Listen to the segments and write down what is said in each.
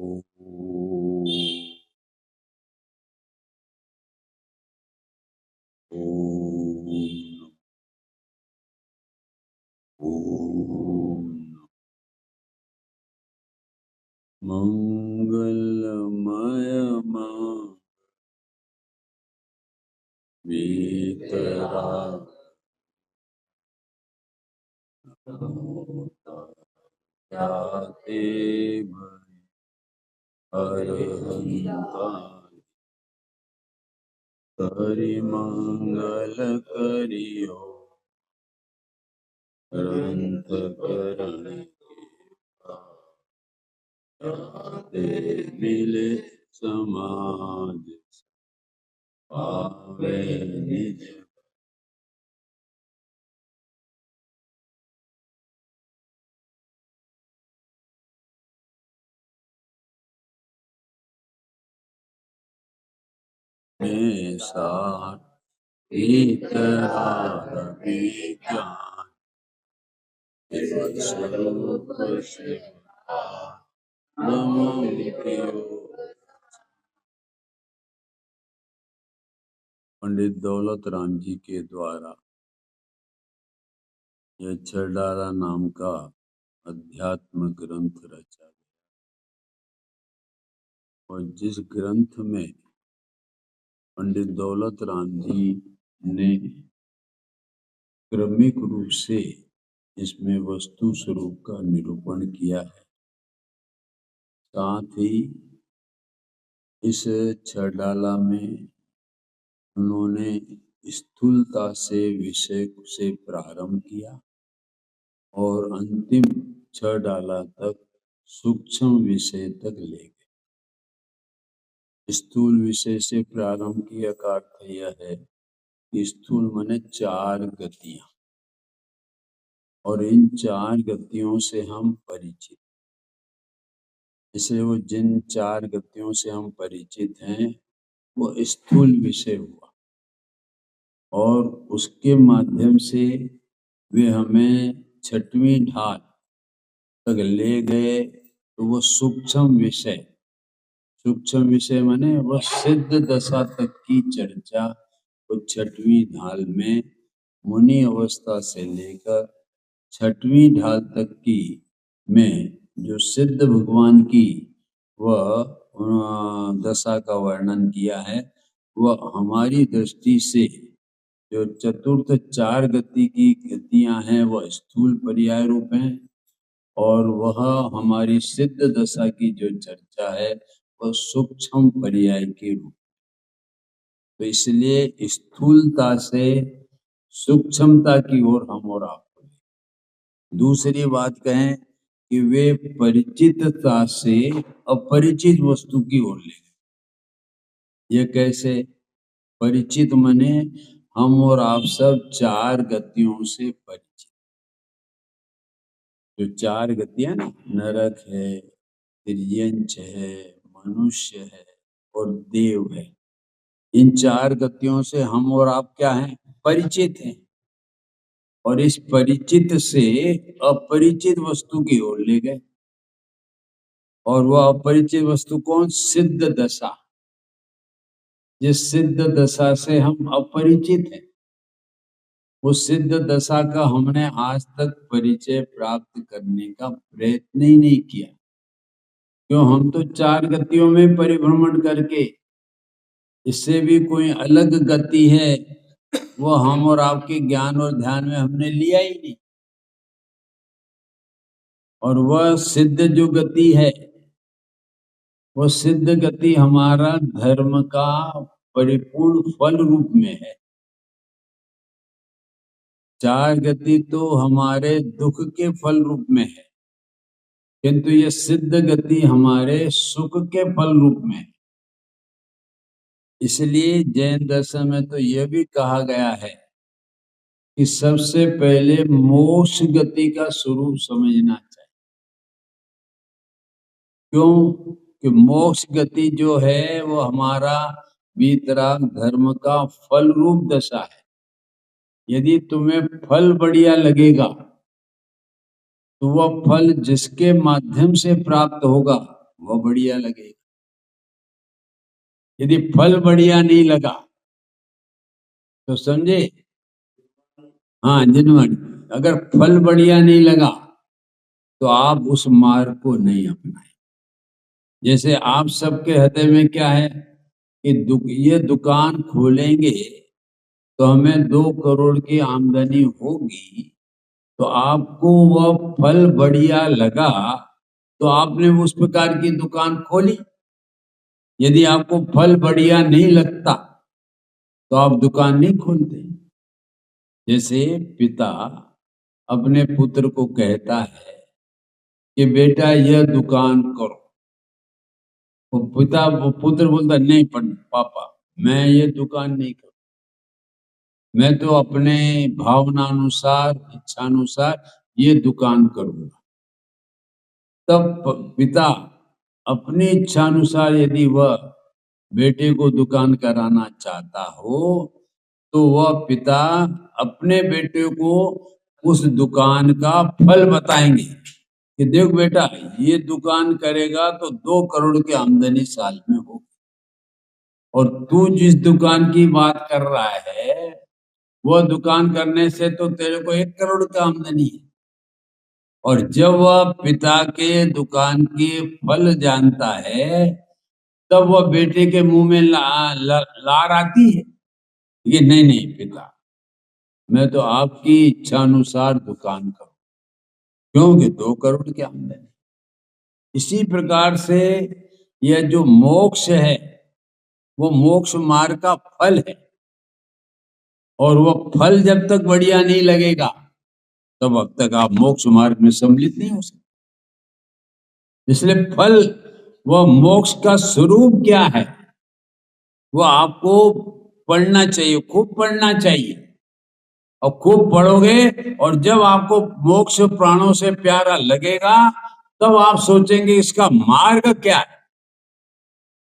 ओम मंगलमय भीतरा जाते अरहंता करि मंगल करियो ग्रंथ करण जाते मिले समाज पावे निज में सार इतरार विज्ञान स्वरूप से नमो पंडित दौलत राम जी के द्वारा यह छड़ारा नाम का अध्यात्म ग्रंथ रचा गया और जिस ग्रंथ में पंडित दौलत राम जी ने क्रमिक रूप से इसमें वस्तु स्वरूप का निरूपण किया है, साथ ही इस छड़ाला में उन्होंने स्थूलता से विषय से प्रारंभ किया और अंतिम छड़ाला तक सूक्ष्म विषय तक ले गए। स्थूल विषय से प्रारंभ किया का अर्थ यह है कि स्थूल माने 4 गतियां और इन 4 गतियों से हम परिचित, इसलिए वो जिन 4 गतियों से हम परिचित हैं वो स्थूल विषय हुआ और उसके माध्यम से वे हमें 6वीं ढाल तक ले गए तो वो सूक्ष्म विषय माने वो सिद्ध दशा तक की चर्चा वो 6वीं ढाल में मुनि अवस्था से लेकर 6वीं ढाल तक की में जो सिद्ध भगवान की वह दशा का वर्णन किया है, वह हमारी दृष्टि से जो चतुर्थ 4 गति की गतियां हैं वह स्थूल पर्याय रूप हैं और वह हमारी सिद्ध दशा की जो चर्चा है वह सूक्ष्म पर्याय के रूप। तो इसलिए स्थूलता से सूक्ष्मता की ओर हम और आप। दूसरी बात कहें कि वे परिचितता से अपरिचित वस्तु की ओर ले गए। ये कैसे? परिचित माने हम और आप सब 4 गतियों से परिचित। जो 4 गतियां ना, नरक है, तिर्यंच है, मनुष्य है और देव है, इन 4 गतियों से हम और आप क्या हैं? परिचित हैं और इस परिचित से अपरिचित वस्तु की ओर ले गए और वह अपरिचित वस्तु कौन? सिद्ध दशा। जिस सिद्ध दशा से हम अपरिचित हैं उस सिद्ध दशा का हमने आज तक परिचय प्राप्त करने का प्रयत्न ही नहीं किया। क्यों? हम तो 4 गतियों में परिभ्रमण करके इससे भी कोई अलग गति है वो हम और आपके ज्ञान और ध्यान में हमने लिया ही नहीं। और वह सिद्ध जो गति है वो सिद्ध गति हमारा धर्म का परिपूर्ण फल रूप में है। 4 गति तो हमारे दुख के फल रूप में है, किंतु ये सिद्ध गति हमारे सुख के फल रूप में है। इसलिए जैन दर्शन में तो यह भी कहा गया है कि सबसे पहले मोक्ष गति का स्वरूप समझना चाहिए। क्यों? कि मोक्ष गति जो है वो हमारा वीतराग धर्म का फल रूप दशा है। यदि तुम्हें फल बढ़िया लगेगा तो वह फल जिसके माध्यम से प्राप्त होगा वह बढ़िया लगेगा। यदि फल बढ़िया नहीं लगा तो समझे, हाँ जिनवन, अगर फल बढ़िया नहीं लगा तो आप उस मार्ग को नहीं अपनाए। जैसे आप सबके हृदय में क्या है कि ये दुकान खोलेंगे तो हमें 2 करोड़ की आमदनी होगी, तो आपको वह फल बढ़िया लगा तो आपने उस प्रकार की दुकान खोली। यदि आपको फल बढ़िया नहीं लगता तो आप दुकान नहीं खोलते। जैसे पिता अपने पुत्र को कहता है कि बेटा यह दुकान करो, वो पुत्र बोलता नहीं पापा मैं ये दुकान नहीं करूं, मैं तो अपने भावनानुसार इच्छानुसार ये दुकान करूंगा। तब पिता अपनी इच्छानुसार यदि वह बेटे को दुकान कराना चाहता हो तो वह पिता अपने बेटे को उस दुकान का फल बताएंगे कि देख बेटा ये दुकान करेगा तो 2 करोड़ की आमदनी साल में होगी, और तू जिस दुकान की बात कर रहा है वह दुकान करने से तो तेरे को 1 करोड़ की आमदनी है। और जब वह पिता के दुकान के फल जानता है तब वह बेटे के मुंह में लार आती है कि नहीं नहीं पिता मैं तो आपकी इच्छा अनुसार दुकान करूं, क्योंकि 2 करोड़ की आमदनी। इसी प्रकार से यह जो मोक्ष है वो मोक्ष मार्ग का फल है, और वह फल जब तक बढ़िया नहीं लगेगा तब अब तक आप मोक्ष मार्ग में सम्मिलित नहीं हो सकते। इसलिए फल वह मोक्ष का स्वरूप क्या है वो आपको पढ़ना चाहिए, खूब पढ़ना चाहिए। और खूब पढ़ोगे और जब आपको मोक्ष प्राणों से प्यारा लगेगा तब आप सोचेंगे इसका मार्ग क्या है,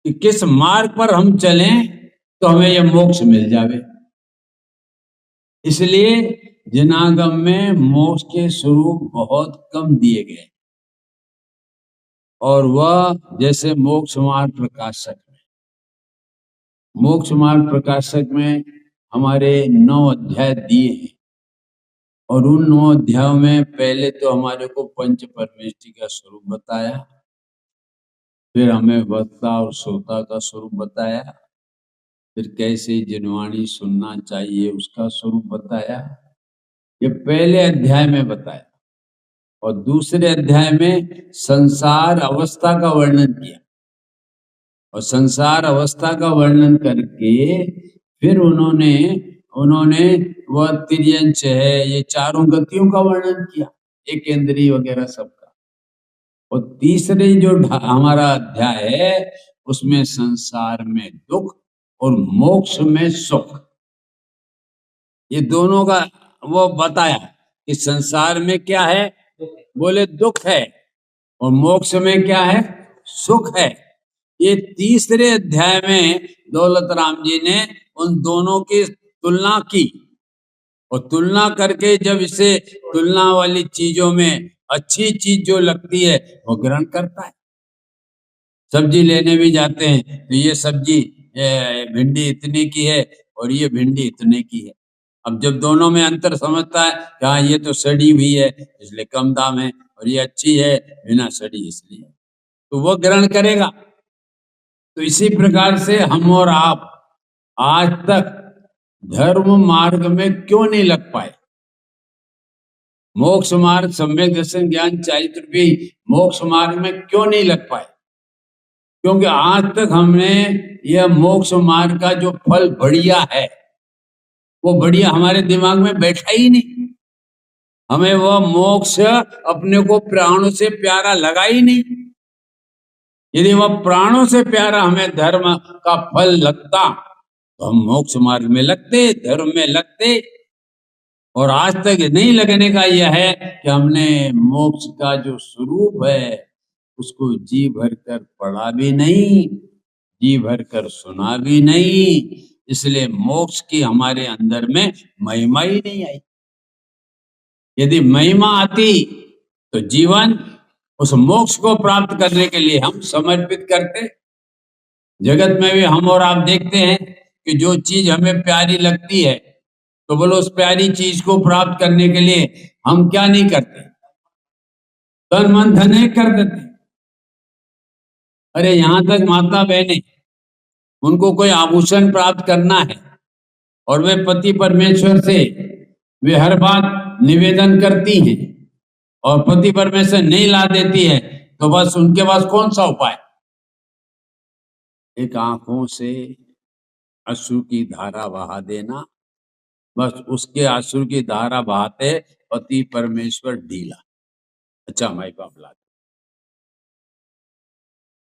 कि किस मार्ग पर हम चलें तो हमें यह मोक्ष मिल जावे। इसलिए जिनागम में मोक्ष के स्वरूप बहुत कम दिए गए, और वह जैसे मोक्ष मार्ग प्रकाशक में, मोक्ष मार्ग प्रकाशक में हमारे 9 अध्याय दिए हैं, और उन 9 अध्यायों में पहले तो हमारे को पंच परमेष्टि का स्वरूप बताया, फिर हमें वक्ता और श्रोता का स्वरूप बताया, फिर कैसे जिनवाणी सुनना चाहिए उसका स्वरूप बताया, ये पहले अध्याय में बताया। और दूसरे अध्याय में संसार अवस्था का वर्णन किया, और संसार अवस्था का वर्णन करके फिर उन्होंने वह तिर्यंच है ये चारों गतियों का वर्णन किया, एक इंद्रिय वगैरह सबका। और तीसरे जो हमारा अध्याय है उसमें संसार में दुख और मोक्ष में सुख, ये दोनों का वो बताया कि संसार में क्या है, बोले दुख है, और मोक्ष में क्या है, सुख है। ये तीसरे अध्याय में दौलत राम जी ने उन दोनों की तुलना की, और तुलना करके जब इसे तुलना वाली चीजों में अच्छी चीज जो लगती है वो ग्रहण करता है। सब्जी लेने भी जाते हैं तो ये सब्जी भिंडी इतने की है और ये भिंडी इतने की है। अब जब दोनों में अंतर समझता है कि हाँ ये तो सड़ी हुई है इसलिए कम दाम है, और ये अच्छी है बिना सड़ी इसलिए, तो वो ग्रहण करेगा। तो इसी प्रकार से हम और आप आज तक धर्म मार्ग में क्यों नहीं लग पाए, मोक्ष मार्ग सम्यक दर्शन ज्ञान चारित्र भी मोक्ष मार्ग में क्यों नहीं लग पाए, क्योंकि आज तक हमने यह मोक्ष मार्ग का जो फल बढ़िया है वो बढ़िया हमारे दिमाग में बैठा ही नहीं। हमें वह मोक्ष अपने को प्राणों से प्यारा लगा ही नहीं। यदि वह प्राणों से प्यारा हमें धर्म का फल लगता तो हम मोक्ष मार्ग में लगते, धर्म में लगते। और आज तक नहीं लगने का यह है कि हमने मोक्ष का जो स्वरूप है उसको जी भर कर पढ़ा भी नहीं, जी भर कर सुना भी नहीं, इसलिए मोक्ष की हमारे अंदर में महिमा ही नहीं आई। यदि महिमा आती तो जीवन उस मोक्ष को प्राप्त करने के लिए हम समर्पित करते। जगत में भी हम और आप देखते हैं कि जो चीज हमें प्यारी लगती है, तो बोलो उस प्यारी चीज को प्राप्त करने के लिए हम क्या नहीं करते, तन मन धन एक कर देते। अरे यहां तक माता बहने, उनको कोई आभूषण प्राप्त करना है और वे पति परमेश्वर से वे हर बात निवेदन करती हैं और पति परमेश्वर नहीं ला देती है, तो बस उनके पास कौन सा उपाय? एक आंखों से अश्रु की धारा बहा देना, बस उसके अश्रु की धारा बहाते पति परमेश्वर ढीला, अच्छा माई बाप ला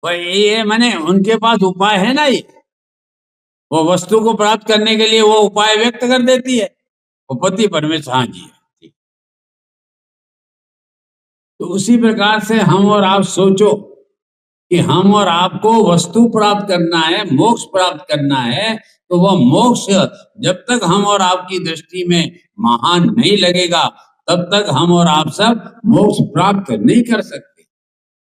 ये माने उनके पास उपाय है ना, ये वो वस्तु को प्राप्त करने के लिए वो उपाय व्यक्त कर देती है, वो पति परमेश्वर हाँ जी है। तो उसी प्रकार से हम और आप सोचो कि हम और आपको वस्तु प्राप्त करना है, मोक्ष प्राप्त करना है, तो वह मोक्ष जब तक हम और आपकी दृष्टि में महान नहीं लगेगा, तब तक हम और आप सब मोक्ष प्राप्त नहीं कर सकते।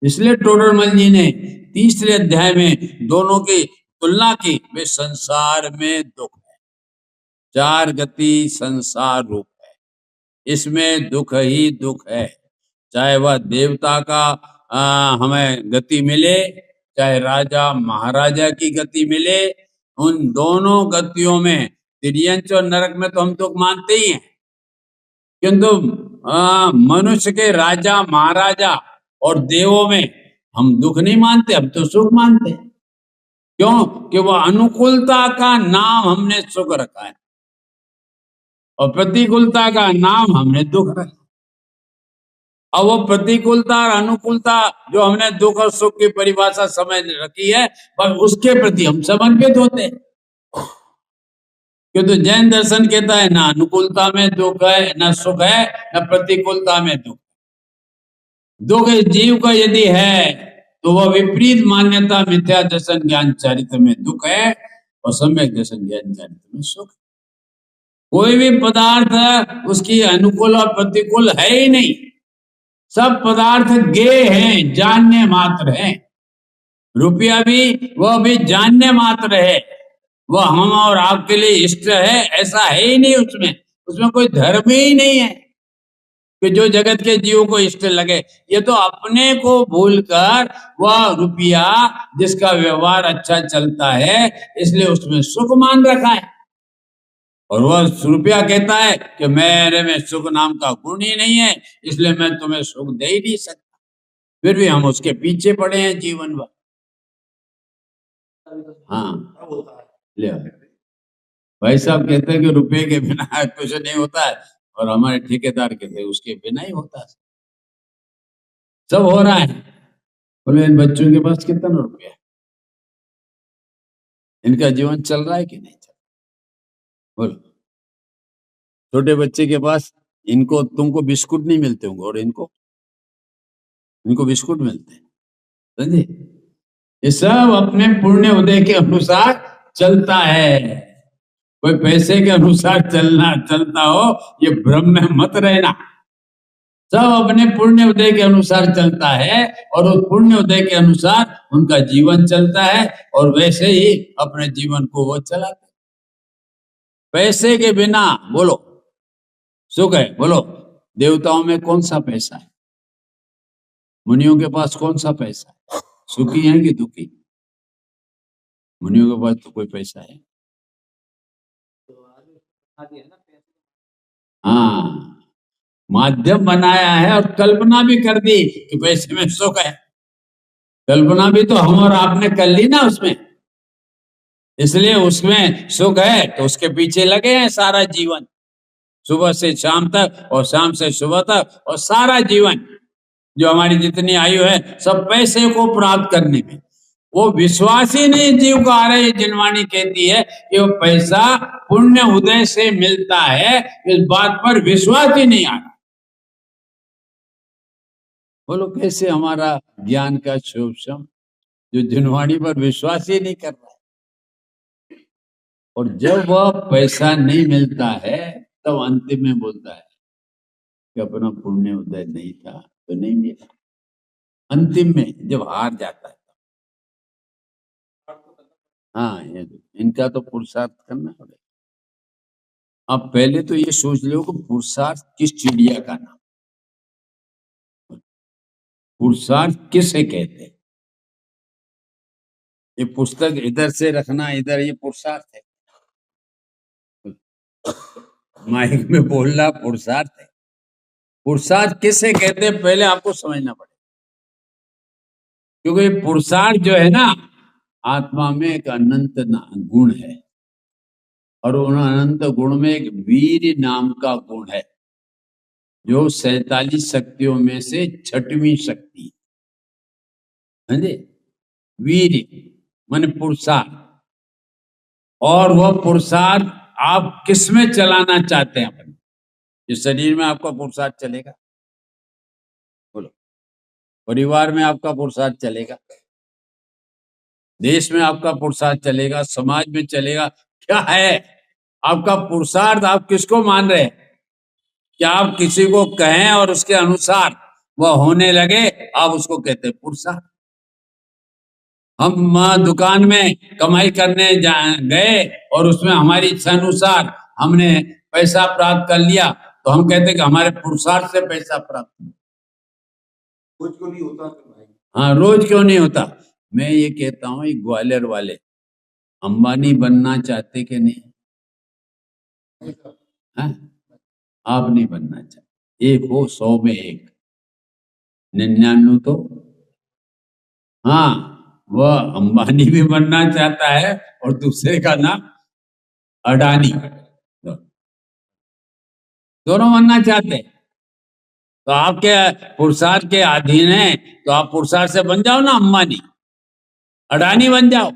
इसलिए टोडरमल जी ने तीसरे अध्याय में दोनों की तुलना की। वे संसार में दुख है, चार गति संसार रूप है, इसमें दुख ही दुख है। चाहे वह देवता का हमें गति मिले, चाहे राजा महाराजा की गति मिले, उन दोनों गतियों में तिर्यंच और नरक में तो हम दुख मानते ही हैं, किंतु मनुष्य के राजा महाराजा और देवों में हम दुख नहीं मानते, हम तो सुख मानते हैं। क्यों? कि वह अनुकूलता का नाम हमने सुख रखा है और प्रतिकूलता का नाम हमने दुख रखा। अब वो प्रतिकूलता और अनुकूलता जो हमने दुख और सुख की परिभाषा समझ रखी है, पर उसके प्रति हम समर्पित होते हैं। क्योंकि जैन दर्शन कहता है ना अनुकूलता में दुख है, ना सुख है, ना प्रतिकूलता में दुख। दुख जीव का यदि है तो वह विपरीत मान्यता मिथ्या दर्शन ज्ञान चरित्र में दुख है और सम्यक दर्शन ज्ञान चरित्र में सुख। कोई भी पदार्थ उसकी अनुकूल और प्रतिकूल है ही नहीं, सब पदार्थ गे हैं, जानने मात्र हैं। रुपया भी वह भी जानने मात्र है, वह हम और आपके लिए इष्ट है ऐसा है ही नहीं, उसमें कोई धर्म ही नहीं है कि जो जगत के जीवों को इष्ट लगे। ये तो अपने को भूलकर वह रुपया जिसका व्यवहार अच्छा चलता है इसलिए उसमें सुख मान रखा है, और वह रुपया कहता है कि मेरे में सुख नाम का गुण ही नहीं है, इसलिए मैं तुम्हें सुख दे ही नहीं सकता। फिर भी हम उसके पीछे पड़े हैं जीवन भर। हाँ ले भाई साहब कहते हैं कि रुपये के बिना कुछ नहीं होता है, और हमारे ठेकेदार कहते हैं उसके बिना ही होता है, सब हो रहा है। बोले इन बच्चों के पास कितना रुपया है, इनका जीवन चल रहा है कि नहीं चल रहा? बोलो, छोटे बच्चे के पास इनको तुमको बिस्कुट नहीं मिलते होंगे और इनको बिस्कुट मिलते हैं, समझे? ये सब अपने पुण्य उदय के अनुसार चलता है। कोई पैसे के अनुसार चलता हो ये भ्रम में मत रहना। सब अपने पुण्य उदय के अनुसार चलता है और उस पुण्य उदय के अनुसार उनका जीवन चलता है, और वैसे ही अपने जीवन को वो चलाते। पैसे के बिना बोलो सुख है? बोलो देवताओं में कौन सा पैसा है? मुनियों के पास कौन सा पैसा है? सुखी है कि दुखी? मुनियों के पास तो कोई पैसा है। हाँ, माध्यम बनाया है और कल्पना भी कर दी कि पैसे में सुख है। कल्पना भी तो हम और आपने कर ली ना उसमें, इसलिए उसमें सुख है तो उसके पीछे लगे हैं सारा जीवन, सुबह से शाम तक और शाम से सुबह तक, और सारा जीवन जो हमारी जितनी आयु है सब पैसे को प्राप्त करने में। वो विश्वास ही नहीं जीव को आ रहा है। जिनवाणी कहती है कि वो पैसा पुण्य उदय से मिलता है, इस बात पर विश्वास ही नहीं आ रहा। बोलो कैसे हमारा ज्ञान का शोषम जो जिनवाणी पर विश्वास ही नहीं कर रहा है। और जब वह पैसा नहीं मिलता है तब अंतिम में बोलता है कि अपना पुण्य उदय नहीं था तो नहीं मिला। अंतिम में जब हार जाता है। हाँ, इनका तो पुरुषार्थ करना पड़ेगा। अब पहले तो ये सोच लो कि पुरुषार्थ किस चिड़िया का नाम, पुरुषार्थ किसे कहते हैं। ये पुस्तक इधर से रखना, इधर, ये पुरुषार्थ है। माइक में बोलना पुरुषार्थ है। पुरुषार्थ किसे कहते हैं पहले आपको समझना पड़ेगा, क्योंकि पुरुषार्थ जो है ना, आत्मा में एक अनंत गुण है, और उन अनंत गुण में एक वीर नाम का गुण है, जो 47 शक्तियों में से 6वीं शक्ति है। वीर माने पुरुषार्थ, और वह पुरुषार्थ आप किस में चलाना चाहते हैं अपने, इस शरीर में आपका पुरुषार्थ चलेगा, बोलो, परिवार में आपका पुरुषार्थ चलेगा, देश में आपका पुरुषार्थ चलेगा, समाज में चलेगा, क्या है आपका पुरुषार्थ? आप किसको मान रहे हैं? क्या आप किसी को कहें और उसके अनुसार वह होने लगे, आप उसको कहते हैं पुरुषार्थ। हम दुकान में कमाई करने गए और उसमें हमारी इच्छा अनुसार हमने पैसा प्राप्त कर लिया, तो हम कहते हैं कि हमारे पुरुषार्थ से पैसा प्राप्त हुआ। रोज क्यों नहीं होता भाई? हाँ, रोज क्यों नहीं होता? मैं ये कहता हूँ, ग्वालियर वाले अंबानी बनना चाहते कि नहीं? हाँ? आप नहीं बनना चाहते, एक हो 100 में एक, 99 तो हाँ, वह अंबानी भी बनना चाहता है और दूसरे का नाम अडानी, दोनों बनना चाहते हैं। तो आपके पुरुषार्थ के अधीन है, तो आप पुरुषार्थ से बन जाओ ना अंबानी, अडानी बन जाओ।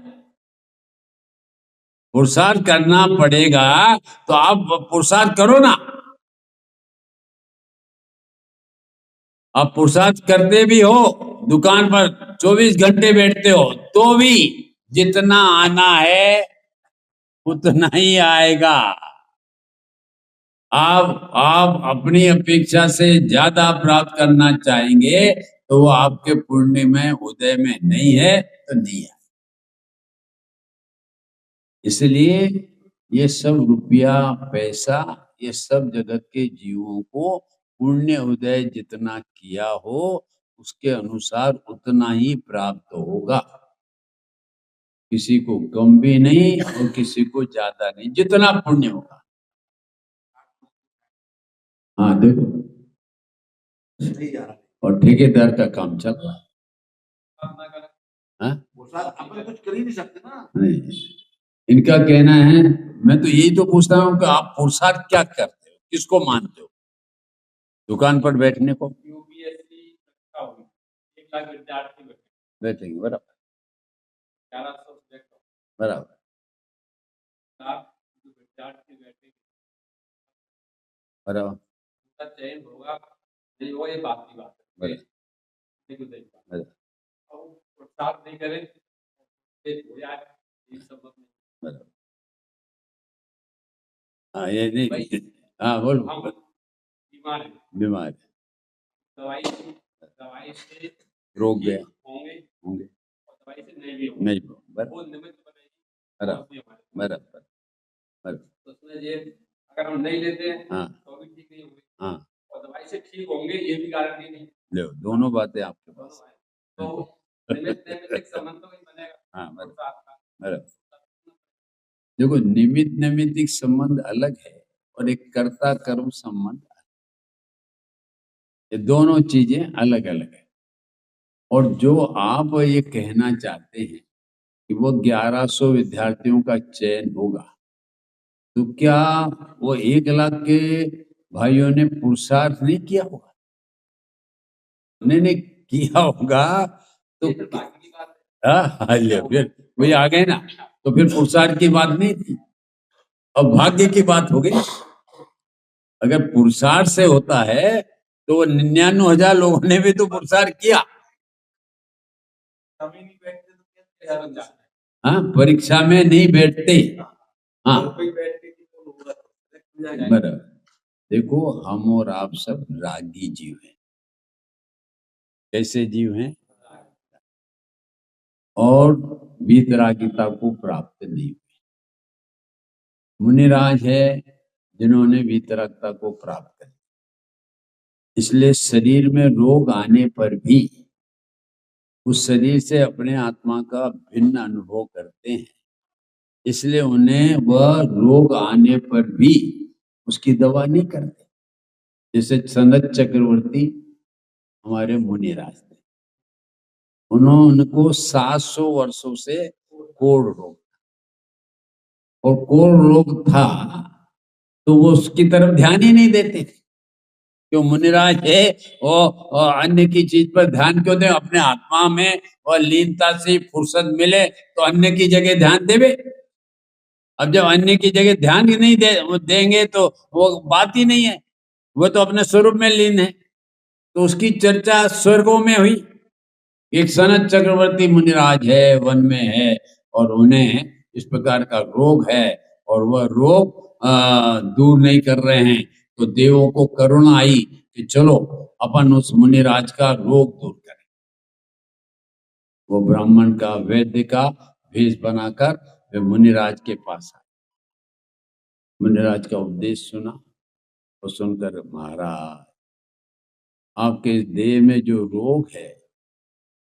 पुरुषार्थ करना पड़ेगा तो आप पुरुषार्थ करो ना। आप पुरुषार्थ करते भी हो, दुकान पर 24 घंटे बैठते हो, तो भी जितना आना है उतना ही आएगा। आप अपनी अपेक्षा से ज्यादा प्राप्त करना चाहेंगे तो वो आपके पुण्य में, उदय में नहीं है तो नहीं है। इसलिए ये सब रुपया पैसा, ये सब जगत के जीवों को पुण्य उदय जितना किया हो उसके अनुसार उतना ही प्राप्त होगा। किसी को कम भी नहीं और किसी को ज्यादा नहीं, जितना पुण्य होगा। हाँ देखो, और ठेकेदार का काम चल रहा है। हाँ? अपन कुछ कर ही नहीं सकते ना। नहीं, इनका कहना है, मैं तो यही तो पूछता हूँ कि आप पुरुषार्थ क्या करते हो, किसको मानते हो? दुकान पर बैठने को? यूपीएससी 1 लाख विद्यार्थी बैठेंगे, बराबर, 1100 सब्जेक्ट बराबर, विद्यार्थी बैठेंगे, बराबर, उनका चयन होगा नहीं होगा, ये बात की बात है, बराबर, पुरुषार्थ नहीं करें हो जाए, ये सब बराबर। हाँ, ये नहीं, हाँ बोलो, बीमार है, बीमार है, दवाई से रोग गए होंगे, दवाई से नहीं वो निमित्त बनेगी, बराबर बराबर बराबर। तो उसमें ये अगर हम नहीं लेते हैं हाँ तो भी ठीक नहीं होंगे, हाँ, और दवाई से ठीक होंगे ये भी गारंटी नहीं। ले दोनों बातें आपके पास, तो निमित्त नैमित्तिक संबंध तो नहीं बनेगा। हाँ बराबर। देखो, निमित्त नैमित्तिक संबंध अलग है और एक कर्ता कर्म संबंध, ये दोनों चीजें अलग अलग है। और जो आप ये कहना चाहते हैं कि वो 1100 विद्यार्थियों का चयन होगा, तो क्या वो 1 लाख के भाइयों ने पुरुषार्थ नहीं किया होगा? नहीं किया होगा तो फिर वही आ गए ना, तो फिर पुरुषार्थ की बात नहीं थी, अब भाग्य की बात हो गई। अगर पुरुषार्थ से होता है तो 99,000 लोगों ने भी तो पुरुषार्थ किया। हाँ, परीक्षा में नहीं बैठते। हाँ बराबर। देखो, हम और आप सब रागी जीव हैं, कैसे जीव हैं और वीतरागिता को प्राप्त नहीं हुए। मुनिराज है जिन्होंने वीतरागता को प्राप्त कर, इसलिए शरीर में रोग आने पर भी उस शरीर से अपने आत्मा का भिन्न अनुभव करते हैं, इसलिए उन्हें वह रोग आने पर भी उसकी दवा नहीं करते। जैसे सनत चक्रवर्ती हमारे मुनिराज थे, उनको 700 वर्षों से कोढ़ रोग और कोढ़ रोग था, तो वो उसकी तरफ ध्यान ही नहीं देते थे। क्यों? मुनिराज है और अन्य की चीज पर ध्यान क्यों दे? अपने आत्मा में और लीनता से फुर्सत मिले तो अन्य की जगह ध्यान देवे। अब जब अन्य की जगह ध्यान ही नहीं देंगे तो वो बात ही नहीं है, वो तो अपने स्वरूप में लीन है। तो उसकी चर्चा स्वर्गों में हुई। एक सनत चक्रवर्ती मुनिराज है, वन में है, और उन्हें इस प्रकार का रोग है और वह रोग दूर नहीं कर रहे हैं, तो देवों को करुणा आई कि चलो अपन उस मुनिराज का रोग दूर करें। वो ब्राह्मण का, वैद्य का भेष बनाकर वे मुनिराज के पास आए। मुनिराज का उपदेश सुना और सुनकर, महाराज आपके इस देह में जो रोग है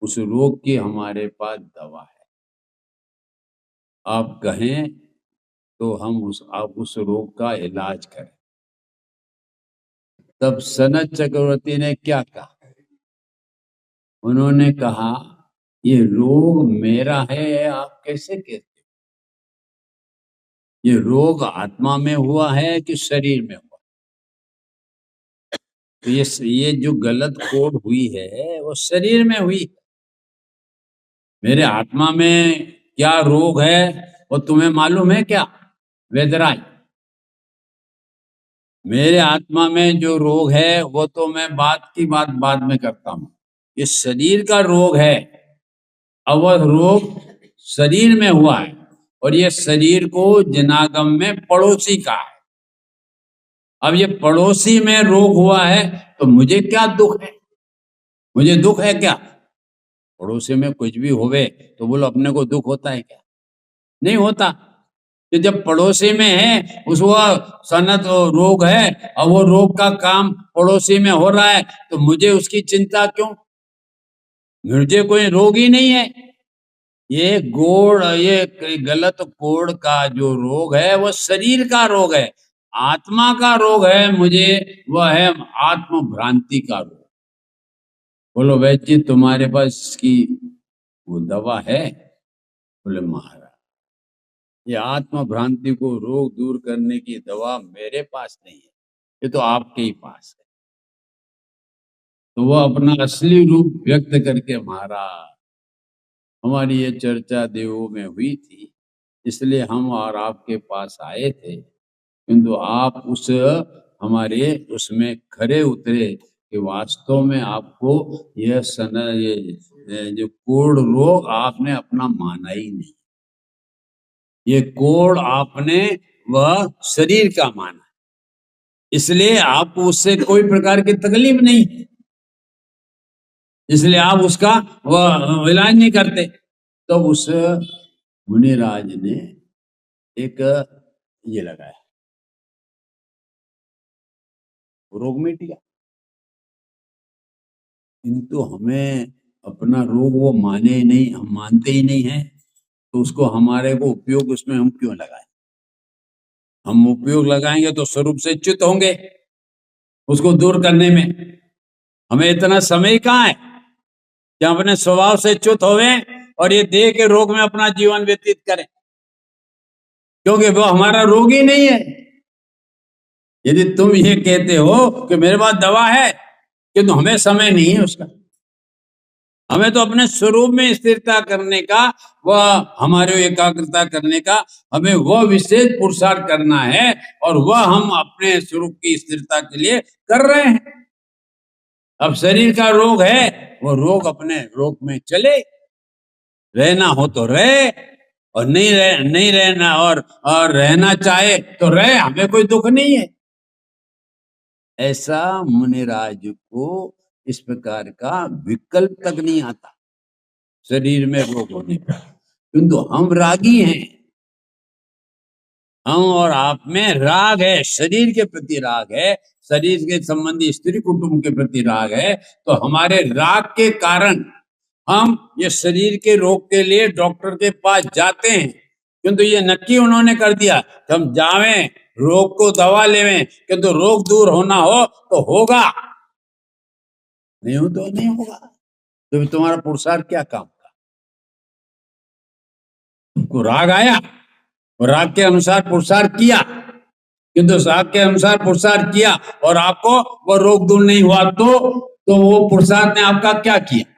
उस रोग की हमारे पास दवा है, आप कहें तो हम आप उस रोग का इलाज करें। तब सनत चक्रवर्ती ने क्या कहा? उन्होंने कहा, ये रोग मेरा है, आप कैसे कहते हो? ये रोग आत्मा में हुआ है कि शरीर में हुआ? तो ये जो गलत कोड हुई है वो शरीर में हुई। मेरे आत्मा में क्या रोग है वो तुम्हें मालूम है क्या वेदराज? मेरे आत्मा में जो रोग है वो तो मैं बात की बात बाद में करता हूं। ये शरीर का रोग है, अब वह रोग शरीर में हुआ है और ये शरीर को जनागम में पड़ोसी का है। अब ये पड़ोसी में रोग हुआ है तो मुझे क्या दुख है? मुझे दुख है क्या? पड़ोसी में कुछ भी होवे तो बोलो अपने को दुख होता है क्या? नहीं होता। कि जब पड़ोसी में है उस वो सनत रोग है और वो रोग का काम पड़ोसी में हो रहा है तो मुझे उसकी चिंता क्यों? मुझे कोई रोग ही नहीं है। ये गलत कोड़ का जो रोग है वो शरीर का रोग है, आत्मा का रोग है मुझे, वह है आत्म भ्रांति का रोग। बोलो वैद्य जी तुम्हारे पास इसकी वो दवा है? बोले महाराज ये आत्म भ्रांति को रोग दूर करने की दवा मेरे पास नहीं है, ये तो आपके ही पास है। तो वह अपना असली रूप व्यक्त करके, महाराज हमारी ये चर्चा देवों में हुई थी इसलिए हम और आपके पास आए थे, किंतु आप उस हमारे उसमें खरे उतरे कि वास्तव में आपको ये जो कोढ़ रोग आपने अपना माना ही नहीं। ये कोढ़ आपने वह शरीर का माना, इसलिए आपको उससे कोई प्रकार की तकलीफ नहीं, इसलिए आप उसका वह इलाज नहीं करते। तो उस मुनिराज ने एक ये लगाया, रोग मिट गया। किंतु हमें अपना रोग वो माने ही नहीं, हम मानते ही नहीं है, तो उसको हमारे को उपयोग उसमें हम क्यों लगाए? हम उपयोग लगाएंगे तो स्वरूप से च्युत होंगे उसको दूर करने में। हमें इतना समय कहाँ है कि हम अपने स्वभाव से च्युत होवे और ये देह के रोग में अपना जीवन व्यतीत करें, क्योंकि वो हमारा रोग ही नहीं है। यदि तुम ये कहते हो कि मेरे पास दवा है, किंतु हमें समय नहीं है उसका, हमें तो अपने स्वरूप में स्थिरता करने का, वह हमारे एकाग्रता करने का, हमें वह विशेष पुरुषार्थ करना है और वह हम अपने स्वरूप की स्थिरता के लिए कर रहे हैं। अब शरीर का रोग है, वो रोग अपने रोग में चले, रहना हो तो रहे और नहीं रहना और रहना चाहे तो रहे, हमें कोई दुख नहीं है। ऐसा मुनिराज को इस प्रकार का विकल्प तक नहीं आता शरीर में रोग होने का। किंतु हम रागी हैं, हम और आप में राग है, शरीर के प्रति राग है, शरीर के संबंधी स्त्री कुटुंब के प्रति राग है। तो हमारे राग के कारण हम ये शरीर के रोग के लिए डॉक्टर के पास जाते हैं। किंतु ये नक्की उन्होंने कर दिया कि हम जावें, रोग को दवा लेवें, किंतु रोग दूर होना हो तो होगा, नहीं हो तो नहीं होगा। तो तुम्हारा पुरुषार्थ क्या काम का? तुमको राग आया और राग के अनुसार पुरुषार्थ किया, किंतु राग के अनुसार पुरुषार्थ किया और आपको वो रोग दूर नहीं हुआ, तो वो पुरुषार्थ ने आपका क्या किया?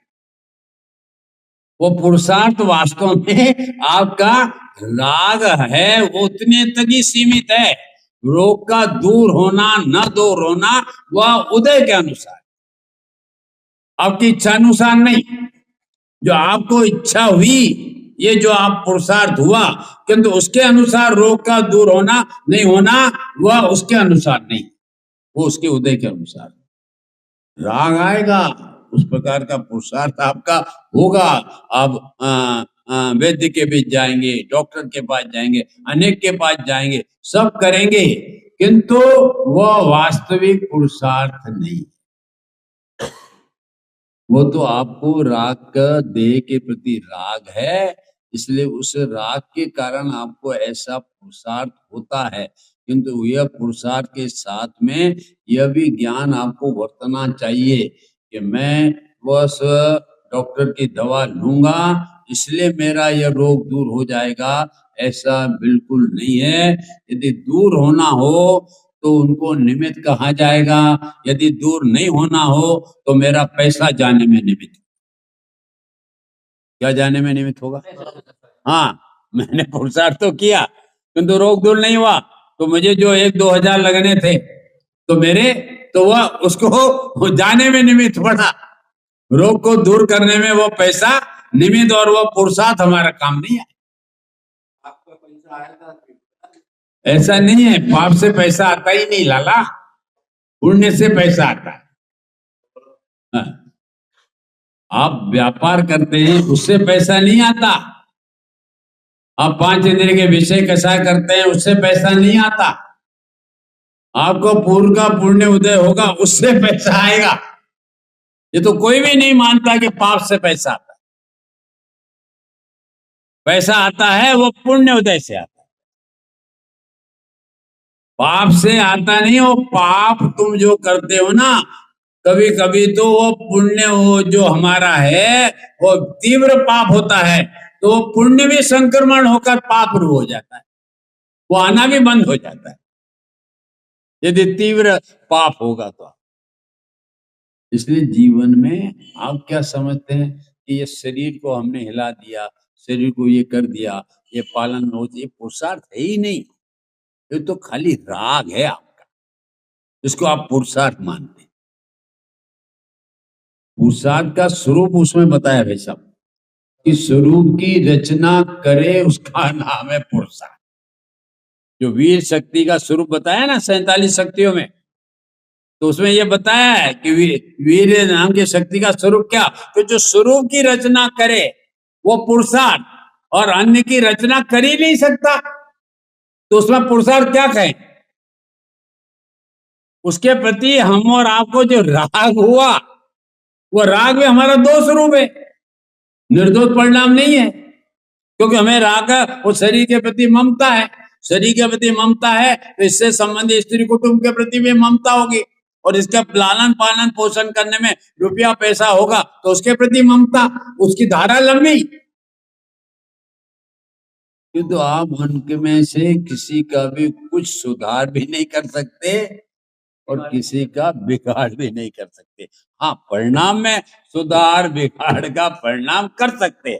वो पुरुषार्थ वास्तव में आपका राग है, वो उतने तक ही सीमित है। रोग का दूर होना न दूर होना वह उदय के अनुसार, आपकी इच्छा अनुसार नहीं। जो आपको इच्छा हुई, ये जो आप पुरुषार्थ हुआ, किंतु उसके अनुसार रोग का दूर होना नहीं होना वह उसके अनुसार नहीं, वो उसके उदय के अनुसार। राग आएगा, उस प्रकार का पुरुषार्थ आपका होगा। आप वैद्य के बीच जाएंगे, डॉक्टर के पास जाएंगे, अनेक के पास जाएंगे, सब करेंगे, किंतु वह वास्तविक पुरुषार्थ नहीं। वो तो आपको राग का देह के प्रति राग है, इसलिए उस राग के कारण आपको ऐसा पुरुषार्थ होता है। किंतु यह पुरुषार्थ के साथ में यह भी ज्ञान आपको बरतना चाहिए कि मैं बस डॉक्टर की दवा लूंगा इसलिए मेरा यह रोग दूर हो जाएगा, ऐसा बिल्कुल नहीं है। यदि दूर होना हो तो उनको निमित्त कहा जाएगा, यदि दूर नहीं होना हो तो मेरा पैसा जाने में निमित्त। क्या जाने में निमित्त होगा? हाँ, मैंने पुरुषार्थ तो किया किंतु रोग दूर नहीं हुआ, तो मुझे जो 1-2 हजार लगने थे तो मेरे, तो वह उसको जाने में निमित्त पड़ा। रोग को दूर करने में वो पैसा निमित्त और वो पुरुषार्थ हमारा काम नहीं है। आपका पैसा आया था, ऐसा नहीं है, पाप से पैसा आता ही नहीं लाला, पुण्य से पैसा आता है। हाँ। आप व्यापार करते हैं उससे पैसा नहीं आता, आप 5 इंद्रिय के विषय कसा करते हैं उससे पैसा नहीं आता, आपको पूर्व का पुण्य उदय होगा उससे पैसा आएगा। ये तो कोई भी नहीं मानता कि पाप से पैसा आता है। पैसा आता है वो पुण्य उदय से आता है, पाप से आता नहीं। वो पाप तुम जो करते हो ना, कभी कभी तो वो पुण्य हो जो हमारा है वो तीव्र पाप होता है, तो वो पुण्य भी संक्रमण होकर पाप रूप हो जाता है, वो आना भी बंद हो जाता है यदि तीव्र पाप होगा तो। इसलिए जीवन में आप क्या समझते हैं कि ये शरीर को हमने हिला दिया, शरीर को ये कर दिया, ये पालन हो, ये पुरुषार्थ है ही नहीं, ये तो खाली राग है आपका, इसको आप पुरुषार्थ मानते हैं। पुरुषार्थ का स्वरूप उसमें बताया भाई साहब कि स्वरूप की रचना करे उसका नाम है पुरुषार्थ। जो वीर शक्ति का स्वरूप बताया ना 47 शक्तियों में, तो उसमें यह बताया है कि वीर नाम की शक्ति का स्वरूप क्या, तो जो स्वरूप की रचना करे वो पुरुषार्थ, और अन्य की रचना कर ही नहीं सकता, तो उसमें पुरुषार्थ क्या कहें? उसके प्रति हम और आपको जो राग हुआ, वो राग में हमारा दोष स्वरूप है, निर्दोष परिणाम नहीं है, क्योंकि हमें राग वो शरीर के प्रति ममता है, शरीर के प्रति ममता है तो इससे संबंधित स्त्री कुटुंब के प्रति भी ममता होगी, और इसका लालन पालन पोषण करने में रुपया पैसा होगा तो उसके प्रति ममता, उसकी धारा लंबी। किंतु आप उनके में से किसी का भी कुछ सुधार भी नहीं कर सकते और किसी का बिगाड़ भी नहीं कर सकते। हाँ, परिणाम में सुधार बिगाड़ का परिणाम कर सकते हैं,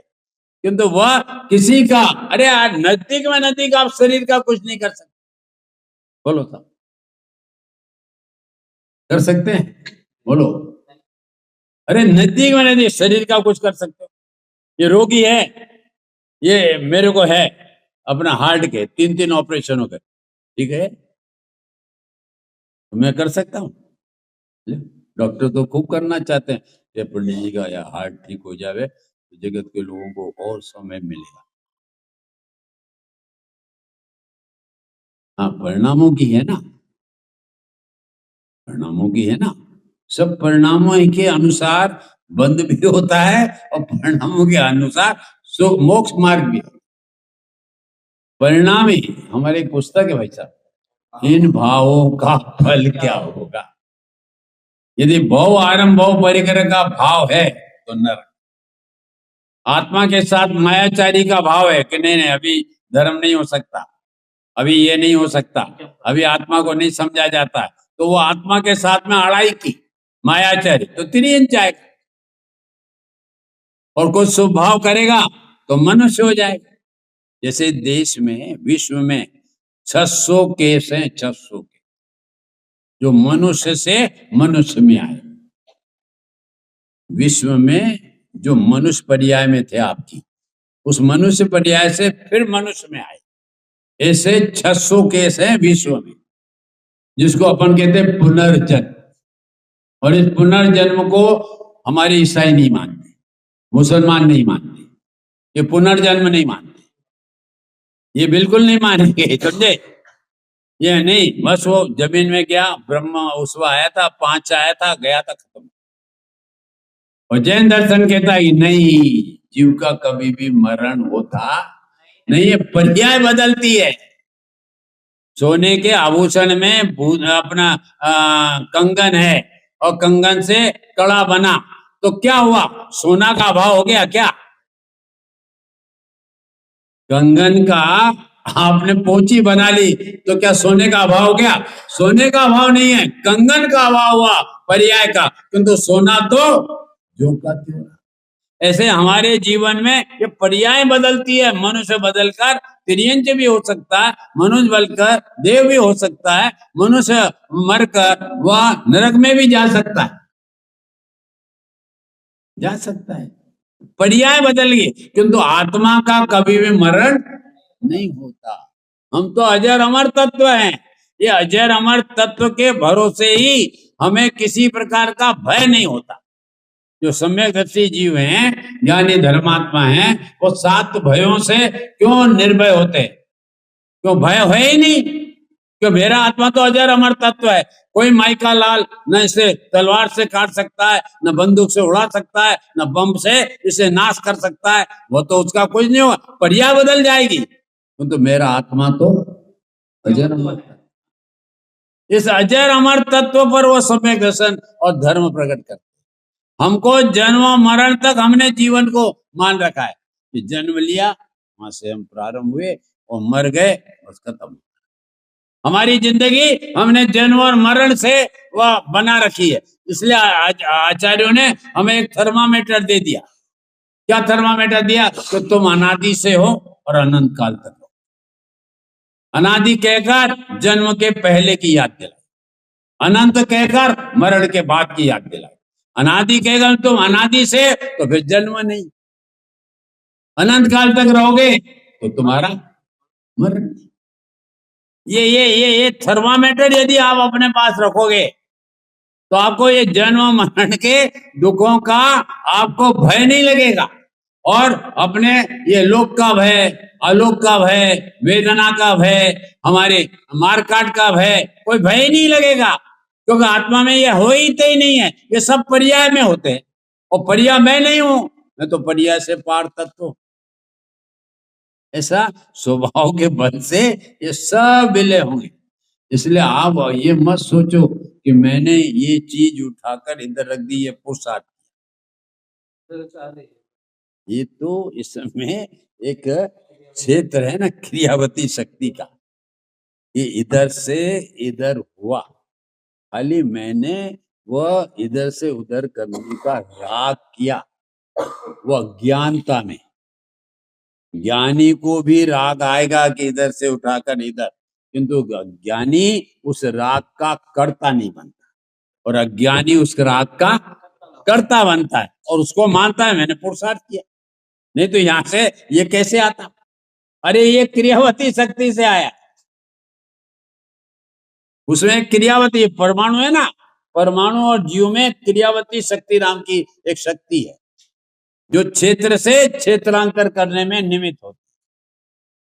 किंतु वह किसी का, अरे यार नजदीक में नजदीक आप शरीर का कुछ नहीं कर सकते, बोलो साहब, कर सकते हैं? बोलो, अरे नजदीक में नजदीक शरीर का कुछ कर सकते हो? ये रोगी है, ये मेरे को है अपना हार्ट के 3-3 ऑपरेशन हो गए, ठीक है, तो मैं कर सकता हूँ? डॉक्टर तो खूब करना चाहते हैं कि पंडित जी का या हार्ट ठीक हो जावे तो जगत के लोगों को और समय मिलेगा। हाँ, परिणामों की है ना, परिणामों की है ना, सब परिणामों के अनुसार बंद भी होता है और परिणामों के अनुसार मोक्ष मार्ग भी। परिणाम ही हमारे एक पुस्तक है भाई साहब, इन भावों का फल क्या होगा। यदि भव आरंभ भव परिकर का भाव है तो नरक। आत्मा के साथ मायाचारी का भाव है कि नहीं नहीं अभी धर्म नहीं हो सकता, अभी ये नहीं हो सकता, अभी आत्मा को नहीं समझा जाता, तो वो आत्मा के साथ में अड़ाई की मायाचारी तो तिरियन जाएगा, और कुछ स्वभाव करेगा तो मनुष्य हो जाएगा। जैसे देश में विश्व में 600 केस हैं, 600 के जो मनुष्य से मनुष्य में आए। विश्व में जो मनुष्य पर्याय में थे आपकी, उस मनुष्य पर्याय से फिर मनुष्य में आए, ऐसे 600 केस हैं विश्व में, जिसको अपन कहते हैं पुनर्जन्म। और इस पुनर्जन्म को हमारे ईसाई नहीं मानते, मुसलमान नहीं मानते, ये पुनर्जन्म नहीं मानते, ये बिल्कुल नहीं मानेंगे, समझे। ये नहीं बस वो जमीन में गया, ब्रह्म उसवा आया था, 5 आया था, गया था, खत्म। और जैन दर्शन कहता है कि नहीं, जीव का कभी भी मरण होता नहीं, ये पर्याय बदलती है। सोने के आभूषण में अपना कंगन है और कंगन से कड़ा बना, तो क्या हुआ, सोना का अभाव हो गया क्या। कंगन का आपने पोची बना ली तो क्या सोने का अभाव हो गया, सोने का अभाव नहीं है, कंगन का अभाव हुआ पर्याय का, किंतु सोना तो जो का त्यों। ऐसे हमारे जीवन में ये पर्याय बदलती है, मनुष्य बदलकर तिर्यंच भी हो सकता है, मनुष्य बनकर देव भी हो सकता है, मनुष्य मरकर वह नरक में भी जा सकता है, जा सकता है, पर्याय बदल गए, किंतु आत्मा का कभी भी मरण नहीं होता। हम तो अजर अमर तत्व हैं, ये अजर अमर तत्व के भरोसे ही हमें किसी प्रकार का भय नहीं होता। जो सम्यक दर्शी जीव हैं, ज्ञानी धर्मात्मा हैं, वो 7 भयों से क्यों निर्भय होते, क्यों भय है ही नहीं, क्यों मेरा आत्मा तो अजर अमर तत्व है, कोई माइका लाल न इसे तलवार से काट सकता है, न बंदूक से उड़ा सकता है, न बम से इसे नाश कर सकता है, वो तो उसका कुछ नहीं होगा, पर्याय बदल जाएगी, तो मेरा आत्मा तो अजर अमर। इस अजर अमर तत्व पर वो सम्यक दर्शन और धर्म प्रकट करते। हमको जन्म मरण तक हमने जीवन को मान रखा है कि जन्म लिया, वहां से हम प्रारंभ हुए और मर गए, बस खत्म। हमारी जिंदगी हमने जन्म और मरण से वह बना रखी है, इसलिए आचार्यों ने हमें एक थर्मामीटर दे दिया। क्या थर्मामीटर दिया कि तुम अनादि से हो और अनंत काल तक हो। अनादि कहकर जन्म के पहले की याद दिलाई, अनंत कहकर मरण के बाद की याद दिलाई। अनादि कहेगा तुम अनादि से, तो फिर जन्म नहीं, अनंत काल तक रहोगे तो तुम्हारा मरण नहीं। ये थर्मामीटर यदि आप अपने पास रखोगे तो आपको ये जन्म मरण के दुखों का आपको भय नहीं लगेगा, और अपने ये लोक का भय, आलोक का भय, वेदना का भय, हमारे मारकाट का भय, कोई भय नहीं लगेगा, क्योंकि आत्मा में ये हो ही नहीं है, ये सब पर्याय में होते हैं, और पर्याय मैं नहीं हूं, मैं तो पर्याय से पार तत्व। ऐसा स्वभाव के बल से ये सब विलय होंगे। इसलिए आप ये मत सोचो कि मैंने ये चीज उठाकर इधर रख दी, ये पुरुषार्थ। ये तो इसमें एक क्षेत्र है ना क्रियावती शक्ति का, ये इधर से इधर हुआ, खाली मैंने वह इधर से उधर करने का राग किया। वह ज्ञानता में ज्ञानी को भी राग आएगा कि इधर से उठाकर इधर, किंतु ज्ञानी उस राग का कर्ता नहीं बनता, और अज्ञानी उस राग का कर्ता बनता है, और उसको मानता है मैंने पुरुषार्थ किया, नहीं तो यहां से ये कैसे आता। अरे ये क्रियावती शक्ति से आया, उसमें क्रियावती परमाणु है ना, परमाणु और जीव में क्रियावती शक्ति नाम की एक शक्ति है जो क्षेत्र से क्षेत्रांतर करने में निमित्त होती है।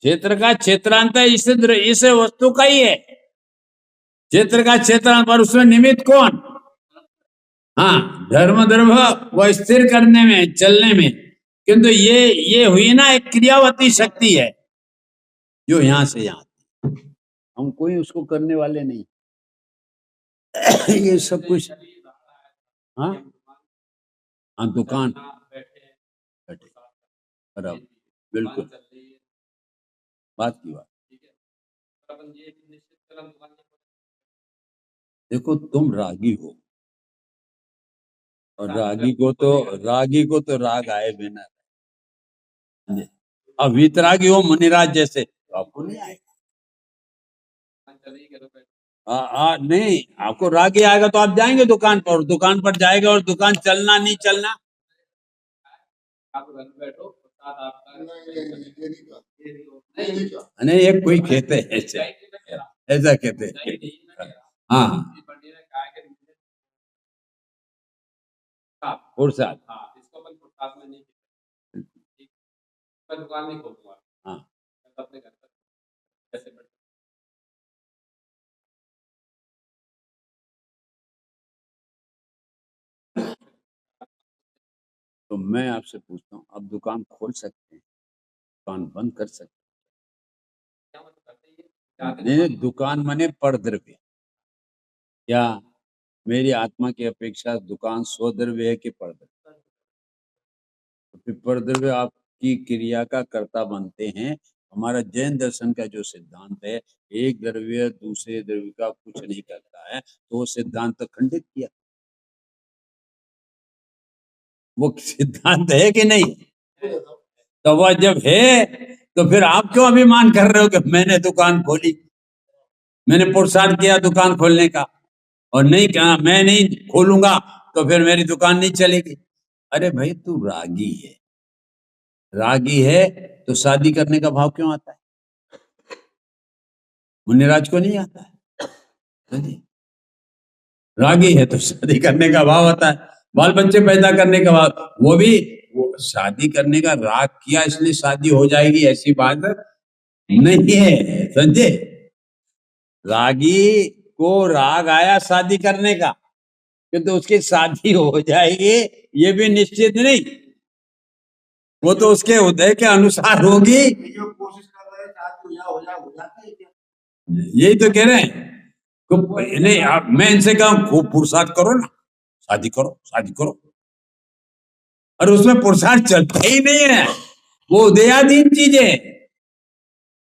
क्षेत्र का क्षेत्रांतर इस वस्तु का ही है, क्षेत्र का क्षेत्रांतर, पर उसमें निमित्त कौन? हाँ, धर्म वह स्थिर करने में, चलने में, किंतु ये हुई ना एक क्रियावती शक्ति है जो यहां से यहां, हम कोई उसको करने वाले नहीं। ये सब कुछ, हाँ हाँ, दुकान बैठे बराबर, बिल्कुल बात की बात। देखो तुम रागी हो, और रागी को तो राग आए बिना, अब वीतरागी हो मुनिराज जैसे तो आपको नहीं आएगा। नहीं, आपको रागी आएगा तो आप जाएंगे दुकान पर, दुकान पर जाएगा और दुकान चलना नहीं चलना, नहीं एक कोई कहते हैं ऐसा कहते हैं, हाँ पुरसाद, हाँ तो मैं आपसे पूछता हूँ, आप दुकान खोल सकते हैं, दुकान बंद कर सकते हैं? नहीं, दुकान माने परद्रव्य, क्या मेरी आत्मा की अपेक्षा दुकान स्वद्रव्य है कि परद्रव्य? तो फिर परद्रव्य आपकी क्रिया का कर्ता बनते हैं। हमारा जैन दर्शन का जो सिद्धांत है, एक द्रव्य दूसरे द्रव्य का कुछ नहीं करता है, तो वो सिद्धांत खंडित किया। वो सिद्धांत है कि नहीं? तो वह जब है तो फिर आप क्यों अभिमान कर रहे हो कि मैंने दुकान खोली, मैंने पुरुषार्थ किया दुकान खोलने का, और नहीं कहा मैं नहीं खोलूंगा तो फिर मेरी दुकान नहीं चलेगी। अरे भाई तू रागी है, रागी है तो शादी करने का भाव क्यों आता है? मुनिराज को नहीं आता है? रागी है तो शादी करने का भाव आता है, बाल बच्चे पैदा करने का भाव, वो भी वो शादी करने का राग किया इसलिए शादी हो जाएगी ऐसी बात नहीं है, समझे? रागी को राग आया शादी करने का, किंतु तो उसकी शादी हो जाएगी ये भी निश्चित नहीं, वो तो उसके उदय के अनुसार होगी। कोशिश कर रहे हैं हो जाता है, यही तो कह रहे हैं। नहीं आप, मैं इनसे कहूं खूब पुरुषार्थ करो ना, शादी करो शादी करो, और उसमें पुरुषार्थ चलता ही नहीं है, वो उदयाधीन चीजें,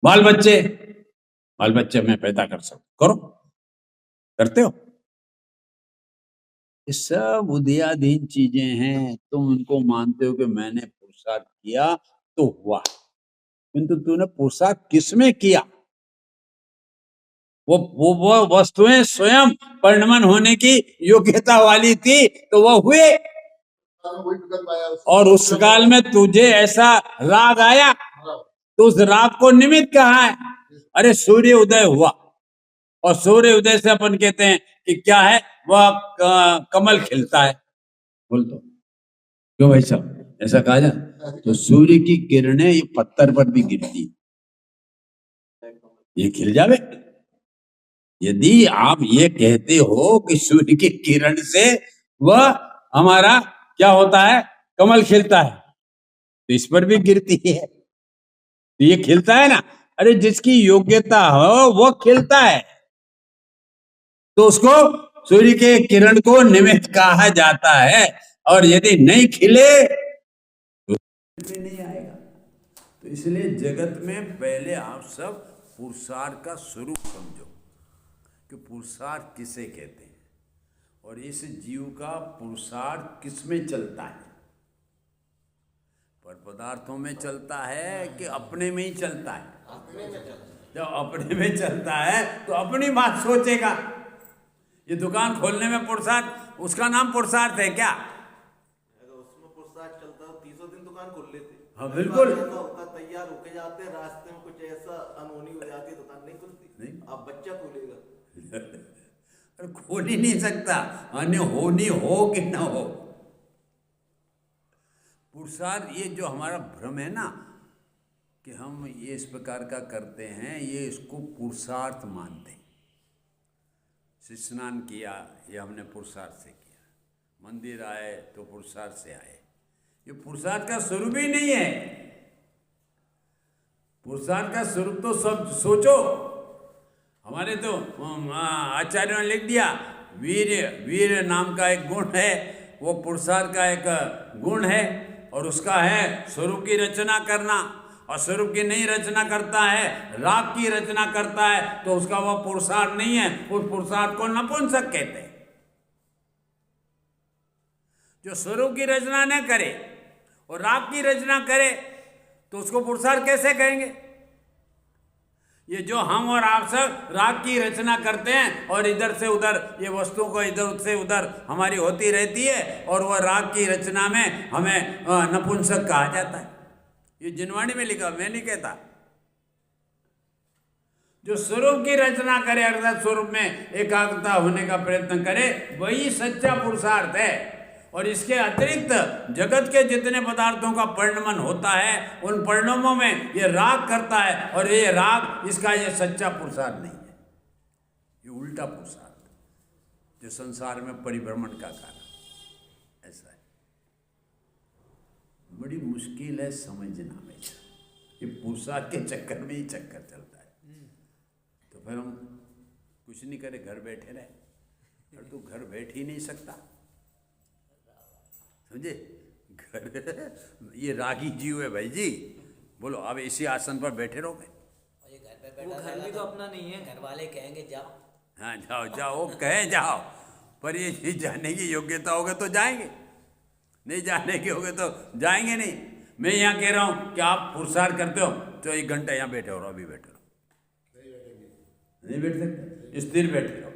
बाल बच्चे मैं पैदा कर सकता, करो, करते हो, ये सब उदयाधीन चीजें हैं। तुम उनको मानते हो कि मैंने पुरुषार्थ किया तो हुआ, किंतु तूने पुरुषार्थ किसमें किया? वो वस्तुएं स्वयं परिणमन होने की योग्यता वाली थी तो वो हुए, और उस काल में तुझे ऐसा राग आया तो उस राग को निमित्त कहा है? अरे सूर्य उदय हुआ, और सूर्य उदय से अपन कहते हैं कि क्या है, वह कमल खिलता है, बोल तो क्यों भाई साहब ऐसा कहा जाए? तो सूर्य की किरणें ये पत्थर पर भी गिरती, ये खिल जावे। यदि आप ये कहते हो कि सूर्य की किरण से वह हमारा क्या होता है, कमल खिलता है, तो इस पर भी गिरती है, तो ये खिलता है ना। अरे जिसकी योग्यता हो वो खिलता है, तो उसको सूर्य के किरण को निमित्त कहा जाता है, और यदि नहीं खिले तो नहीं आएगा। तो इसलिए जगत में पहले आप सब पुरुषार्थ का स्वरूप समझो कि पुरुषार्थ किसे कहते हैं, और इस जीव का पुरुषार्थ किसमें चलता है, पर पदार्थों में चलता है कि अपने में ही चलता है? जब अपने में चलता है तो अपनी बात सोचेगा। ये दुकान खोलने में पुरुषार्थ, उसका नाम पुरुषार्थ है क्या? उसमें पुरुषार्थ चलता है, 30 दिन दुकान खोल लेते। हाँ बिल्कुल, ऐसा होता, तैयार होके जाते, रास्ते में कुछ ऐसा अनहोनी हो जाती है, दुकान नहीं खुलती, नहीं अब बच्चा खोलेगा। और खोल ही नहीं सकता, अन्य होनी हो कि ना हो। पुरुषार्थ, ये जो हमारा भ्रम है ना कि हम ये इस प्रकार का करते हैं, ये इसको पुरुषार्थ मानते हैं। स्नान किया, ये हमने पुरुषार्थ से किया। मंदिर आए तो पुरुषार्थ से आए। ये पुरुषार्थ का स्वरूप ही नहीं है। पुरुषार्थ का स्वरूप तो सब सोचो। हमारे तो आचार्यों ने लिख दिया, वीर नाम का एक गुण है, वो पुरुषार्थ का एक गुण है, और उसका है स्वरूप की रचना करना। और स्वरूप की नहीं रचना करता है, राग की रचना करता है, तो उसका वह पुरुषार्थ नहीं है। उस पुरुषार्थ को नपुंसक कहते हैं। जो स्वरूप की रचना न करे और राग की रचना करे तो उसको पुरुषार्थ कैसे कहेंगे? ये जो हम और आप सब राग की रचना करते हैं और इधर से उधर ये वस्तुओं को इधर से उधर हमारी होती रहती है, और वह राग की रचना में हमें नपुंसक कहा जाता है। ये जिनवाणी में लिखा, मैं नहीं कहता। जो स्वरूप की रचना करे, अर्थात स्वरूप में एकाग्रता होने का प्रयत्न करे, वही सच्चा पुरुषार्थ है। और इसके अतिरिक्त जगत के जितने पदार्थों का परिणमन होता है, उन परिणमों में ये राग करता है, और ये राग, इसका ये सच्चा पुरुषार्थ नहीं है, ये उल्टा पुरुषार्थ जो संसार में परिभ्रमण का कारण। ऐसा है, बड़ी मुश्किल है समझना में। ये पुरुषार्थ के चक्कर में ही चक्कर चलता है। तो फिर हम कुछ नहीं करे, घर बैठे रहे। और तू घर बैठ ही नहीं सकता, समझे? घर ये रागी जीव है भाई जी। बोलो, अब इसी आसन पर बैठे रहोगे? ये घर पे बैठा, वो घर भी तो अपना नहीं है। घर वाले कहेंगे जाओ। हाँ, जाओ जाओ, कहे जाओ, पर ये जाने की योग्यता होगा तो जाएंगे, नहीं जाने की होगे तो जाएंगे नहीं। मैं यहाँ कह रहा हूँ कि आप पुरुषार्थ करते हो तो 1 घंटा यहाँ बैठे हो, अभी बैठे रहो। नहीं बैठ सकते, स्थिर बैठे रहो।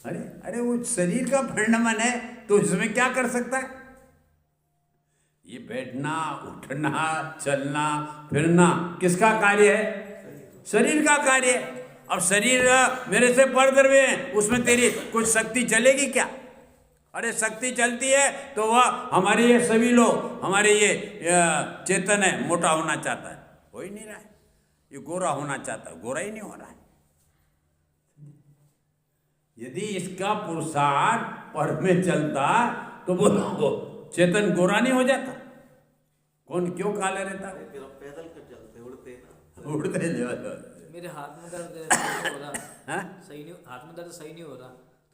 अरे अरे, वो शरीर का परिणमन है, तो इसमें क्या कर सकता है? ये बैठना, उठना, चलना फिरना किसका कार्य है? शरीर का कार्य है। अब शरीर मेरे से परद्रव्य है, उसमें तेरी कुछ शक्ति चलेगी क्या? अरे शक्ति चलती है तो वह हमारे ये सभी लोग, हमारे ये चेतन है, मोटा होना चाहता है, हो ही नहीं रहा है। ये गोरा होना चाहता है, गोरा ही नहीं हो रहा है। यदि इसका पुरुषार्थ पर में चलता तो बोलो चेतन गोरा नहीं हो जाता? कौन क्यों काले रहता? फिर हम पैदल कर चलते, उड़ते ना, उड़ते मेरे हाथ में दर्द सही नहीं हो रहा। हाँ? सही नहीं, हाथ में दर्द सही नहीं हो रहा,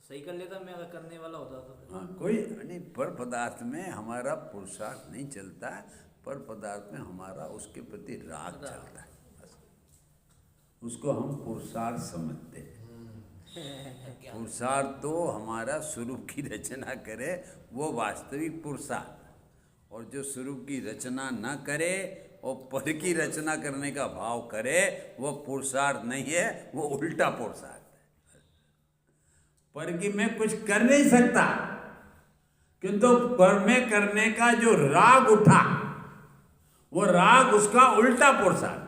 सही कर लेता मैं, अगर करने वाला होता तो। हाँ, कोई नहीं। पर पदार्थ में हमारा पुरुषार्थ नहीं चलता, पर पदार्थ में हमारा उसके प्रति राग चलता है, बस। उसको हम पुरुषार्थ समझते हैं। पुरुषार्थ तो हमारा स्वरूप की रचना करे, वो वास्तविक पुरुषार्थ। और जो स्वरूप की रचना न करे और पर की रचना करने का भाव करे, वो पुरुषार्थ नहीं है, वो उल्टा पुरुषार्थ है। पर की मैं कुछ कर नहीं सकता, किंतु पर में करने का जो राग उठा, वो राग उसका उल्टा पुरुषार्थ।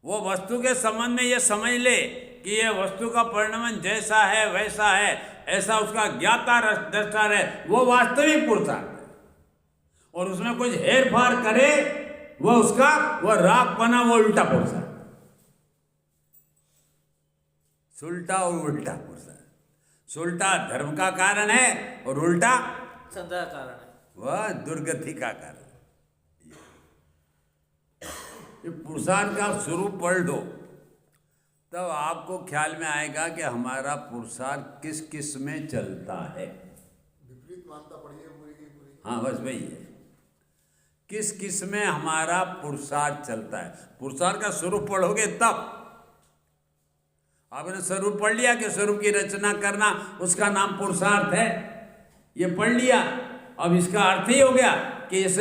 वो वस्तु के संबंध में ये समझ ले कि ये वस्तु का परिणमन जैसा है वैसा है, ऐसा उसका ज्ञाता दृष्टा है, वो वास्तविक पुरुषार्थ है। और उसमें कुछ हेर फार करे, वो उसका वो राग बना, वो उल्टा पुरुषार्थ। सुलटा और उल्टा पुरुषार्थ। सुलटा धर्म का कारण है और उल्टा संसार कारण है, वह दुर्गति का कारण। ये पुरुषार्थ का स्वरूप पढ़ लो, तब आपको ख्याल में आएगा कि हमारा पुरुषार्थ किस किस में चलता है। विपरीत मानता पड़िए पूरी की पूरी। हाँ, बस वही है, किस किस में हमारा पुरुषार्थ चलता है। पुरुषार्थ का स्वरूप पढ़ोगे तब। आपने स्वरूप पढ़ लिया कि स्वरूप की रचना करना उसका नाम पुरुषार्थ है, ये पढ़ लिया। अब इसका अर्थ ही हो गया कि इस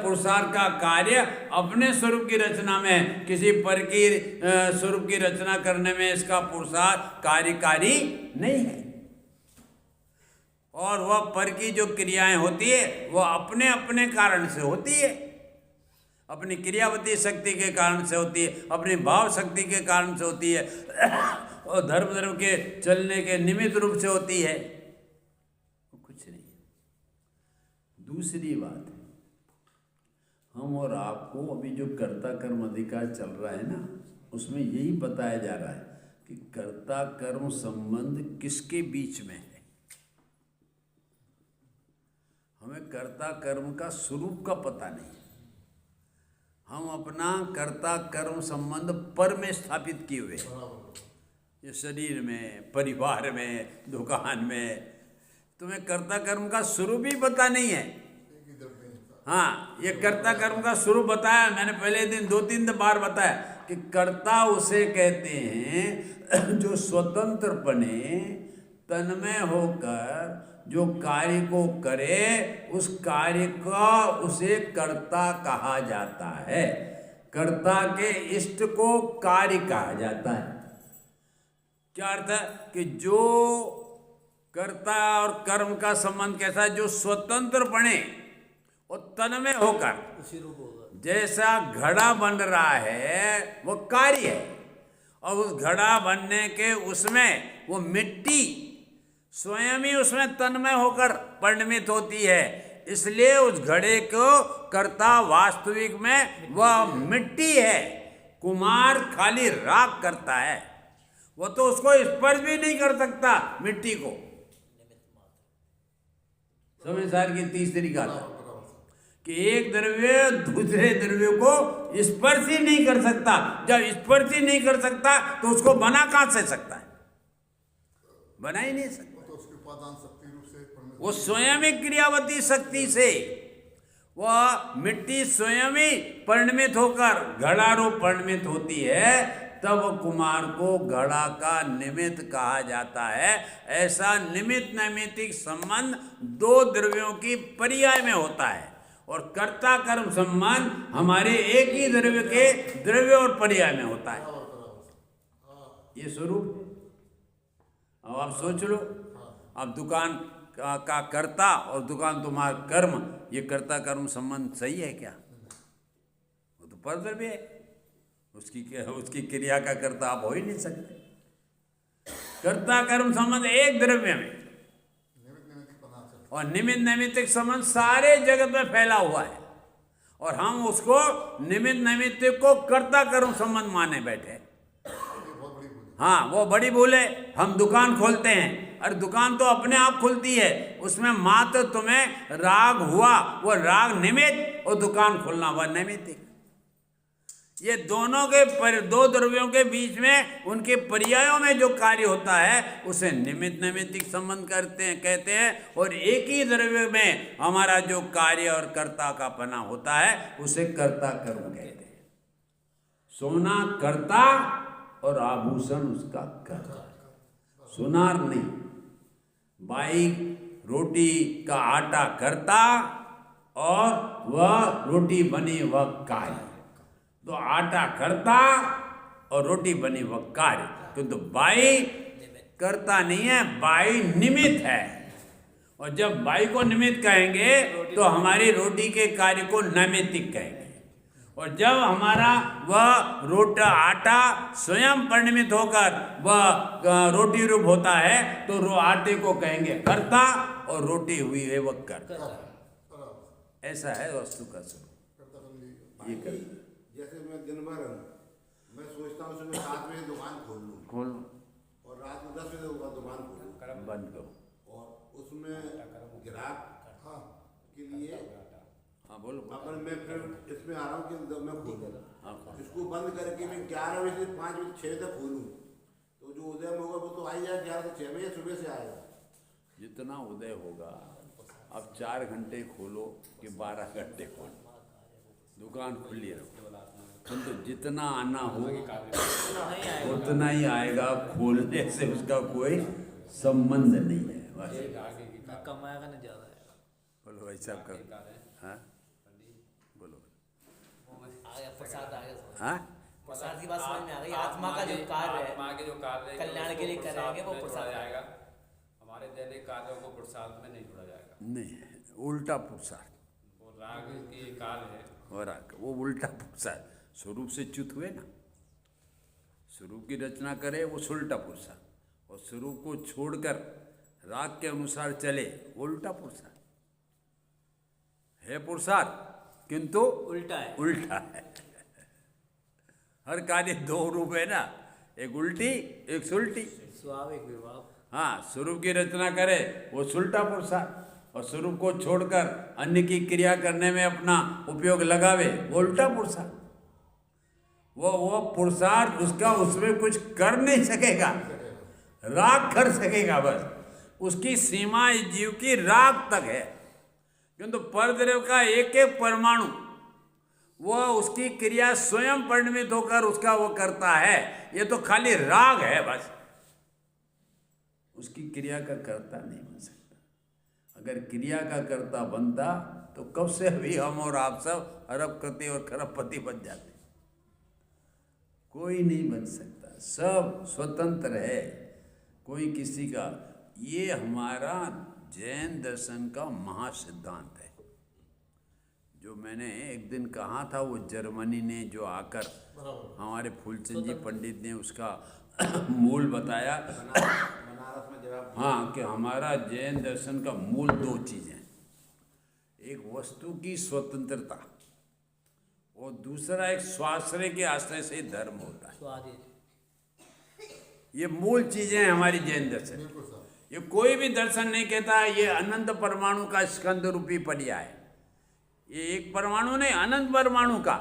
पुरुषार्थ का कार्य अपने स्वरूप की रचना में, किसी पर की स्वरूप की रचना करने में इसका पुरुषार्थ कार्यकारी नहीं है। और वह पर की जो क्रियाएं होती है वह अपने अपने कारण से होती है, अपनी क्रियावती शक्ति के कारण से होती है, अपनी भाव शक्ति के कारण से होती है। और धर्म के चलने के निमित्त रूप से होती है, वो कुछ नहीं। दूसरी बात है, हम और आपको अभी जो कर्ता कर्म अधिकार चल रहा है ना, उसमें यही बताया जा रहा है कि कर्ता कर्म संबंध किसके बीच में है। हमें कर्ता कर्म का स्वरूप का पता नहीं है। हम अपना कर्ता कर्म संबंध पर में स्थापित किए हुए हैं, ये शरीर में, परिवार में, दुकान में। तुम्हें कर्ता कर्म का स्वरूप ही पता नहीं है। हाँ, ये कर्ता कर्म का स्वरूप बताया मैंने पहले दिन 2-3 बार बताया कि कर्ता उसे कहते हैं जो स्वतंत्रपने तन्मय होकर जो कार्य को करे, उस कार्य का उसे कर्ता कहा जाता है। कर्ता के इष्ट को कार्य कहा जाता है। क्या अर्थ है कि जो कर्ता और कर्म का संबंध कैसा है, जो स्वतंत्रपने और तन्मय होकर उसी रूप होगा। जैसा घड़ा बन रहा है वो कार्य है, और उस घड़ा बनने के उसमें वो मिट्टी स्वयं ही उसमें तन्मय होकर परिणमित होती है। इसलिए उस घड़े को कर्ता वास्तविक में वह मिट्टी है। कुम्हार खाली राख करता है, वो तो उसको स्पर्श भी नहीं कर सकता मिट्टी को। समझदार की तीसरी बात है कि एक द्रव्य दूसरे द्रव्य को स्पर्श ही नहीं कर सकता। जब स्पर्श ही नहीं कर सकता तो उसको बना कहां से सकता है? बना ही नहीं सकता। तो उसके उपादान शक्ति रूप से परिणत वो स्वयं ही क्रियावती शक्ति से वह मिट्टी स्वयं ही परिणमित होकर घड़ा रूप परिणमित होती है, तब कुमार को घड़ा का निमित्त कहा जाता है। ऐसा निमित्त नैमित्तिक संबंध दो द्रव्यों की पर्याय में होता है, और कर्ता कर्म संबंध हमारे एक ही द्रव्य के द्रव्य और पर्याय में होता है। ये स्वरूप। अब आप सोच लो, अब दुकान का कर्ता और दुकान तुम्हारा कर्म, ये कर्ता कर्म संबंध सही है क्या? वो तो परद्रव्य है, उसकी क्रिया का कर्ता आप हो ही नहीं सकते। कर्ता कर्म संबंध एक द्रव्य में, और निमित्त नैमित्तिक संबंध सारे जगत में फैला हुआ है, और हम उसको निमित्त नैमित्तिक को कर्ता कर्म संबंध माने बैठे। हाँ, वो बड़ी भूल है। हम दुकान खोलते हैं, और दुकान तो अपने आप खुलती है, उसमें मात्र तुम्हें राग हुआ, वो राग निमित्त, और दुकान खुलना हुआ नैमित्तिक। ये दोनों के दो द्रव्यों के बीच में उनके पर्यायों में जो कार्य होता है उसे निमित्त नैमित्तिक संबंध कहते हैं, और एक ही द्रव्य में हमारा जो कार्य और कर्ता का पना होता है उसे कर्ता कर्म कहते हैं। सोना कर्ता और आभूषण उसका कर्ता। सुनार नहीं, बाइक रोटी का आटा कर्ता, और वह रोटी बनी वह कार्य। तो आटा कर्ता और रोटी बनी वह कार्य, किंतु बाई कर्ता नहीं है, बाई निमित्त है। और जब बाई को निमित्त कहेंगे तो हमारी रोटी के कार्य को नैमित्तिक कहेंगे, और जब हमारा वह आटा स्वयं परिणमित होकर वह रोटी रूप होता है तो आटे को कहेंगे कर्ता, और रोटी हुई है वह कर्ता। ऐसा है वस्तु का स्वरूप। ये कर्ता। जैसे मैं दिन भर मैं सोचता हूँ सुबह 7 बजे दुकान खोल लूँ, और रात में 10 बजे दुकान खोलूँ, बंद करो, और उसमें ग्राहक के लिए बोलो। अपन मैं फिर इसमें आ रहा हूँ कि मैं खोलूँ, इसको बंद करके मैं 11 बजे से 5 बजे 6 तक खोलूँ, तो जो उदय होगा वो तो आ ही जाए 11 से 6 बजे सुबह से आएगा। जितना उदय होगा, अब 4 घंटे खोलो कि 12 घंटे खोलो, दुकान खुली रहो, तो जितना आना हो उतना ही आएगा। खोलने से उसका कोई संबंध नहीं है। बस कमाएगा ना ज्यादा आएगा। बोलो भाई साहब का। हाँ बोलो। आ गया प्रसाद, आ गया हाँ, प्रसाद की बात समझ में आ गई। आत्मा का जो कार्य है, आत्मा के जो कार्य है, कल्याण के लिए करेंगे वो प्रसाद जाएगा। हमारे दैनिक कार्यों को प्रसाद में नहीं जोड़ा जाएगा। नहीं, उल्टा पुरुषार्थ। वो राग की कार्य है, और वो उल्टा पुरुषार्थ। स्वरूप से च्युत हुए ना, स्वरूप की रचना करे वो उल्टा पुरुषार्थ, और स्वरूप को छोड़कर राग के अनुसार चले वो उल्टा पुरुषार्थ है। पुरुषार्थ किंतु उल्टा है। उल्टा है। हर कार्य दो रूप है ना, एक उल्टी एक सुलटी। स्वाभाविक विभाव। हाँ, स्वरूप की रचना करे वो उल्टा पुरुषार्थ, और स्वरूप को छोड़कर अन्य की क्रिया करने में अपना उपयोग लगावे वो उल्टा पुरुषार्थ। वो पुरुषार्थ उसका उसमें कुछ कर नहीं सकेगा, राग कर सकेगा बस। उसकी सीमा इस जीव की राग तक है, किंतु परद्रव्य का एक एक परमाणु वो उसकी क्रिया स्वयं परिणमित होकर उसका वो करता है। ये तो खाली राग है बस, उसकी क्रिया का कर्ता नहीं बन सकता। अगर क्रिया का कर्ता बनता तो कब से अभी हम और आप सब अरबपति और खरबपति बन जाते। कोई नहीं बन सकता, सब स्वतंत्र है, कोई किसी का। ये हमारा जैन दर्शन का महासिद्धांत है। जो मैंने एक दिन कहा था, वो जर्मनी ने जो आकर हमारे फूलचंद जी पंडित ने उसका मूल बताया। बनारस में जब हाँ, कि हमारा जैन दर्शन का मूल दो चीज़ें, एक वस्तु की स्वतंत्रता और दूसरा एक स्वाश्रय के आश्रय से धर्म होता है। स्वाधीन। ये मूल चीज़ें हैं हमारी जैन दर्शन। ये कोई भी दर्शन नहीं कहता ये अनंत परमाणु का स्कंद रूपी पर्याय है। ये एक परमाणु नहीं, अनंत परमाणु का,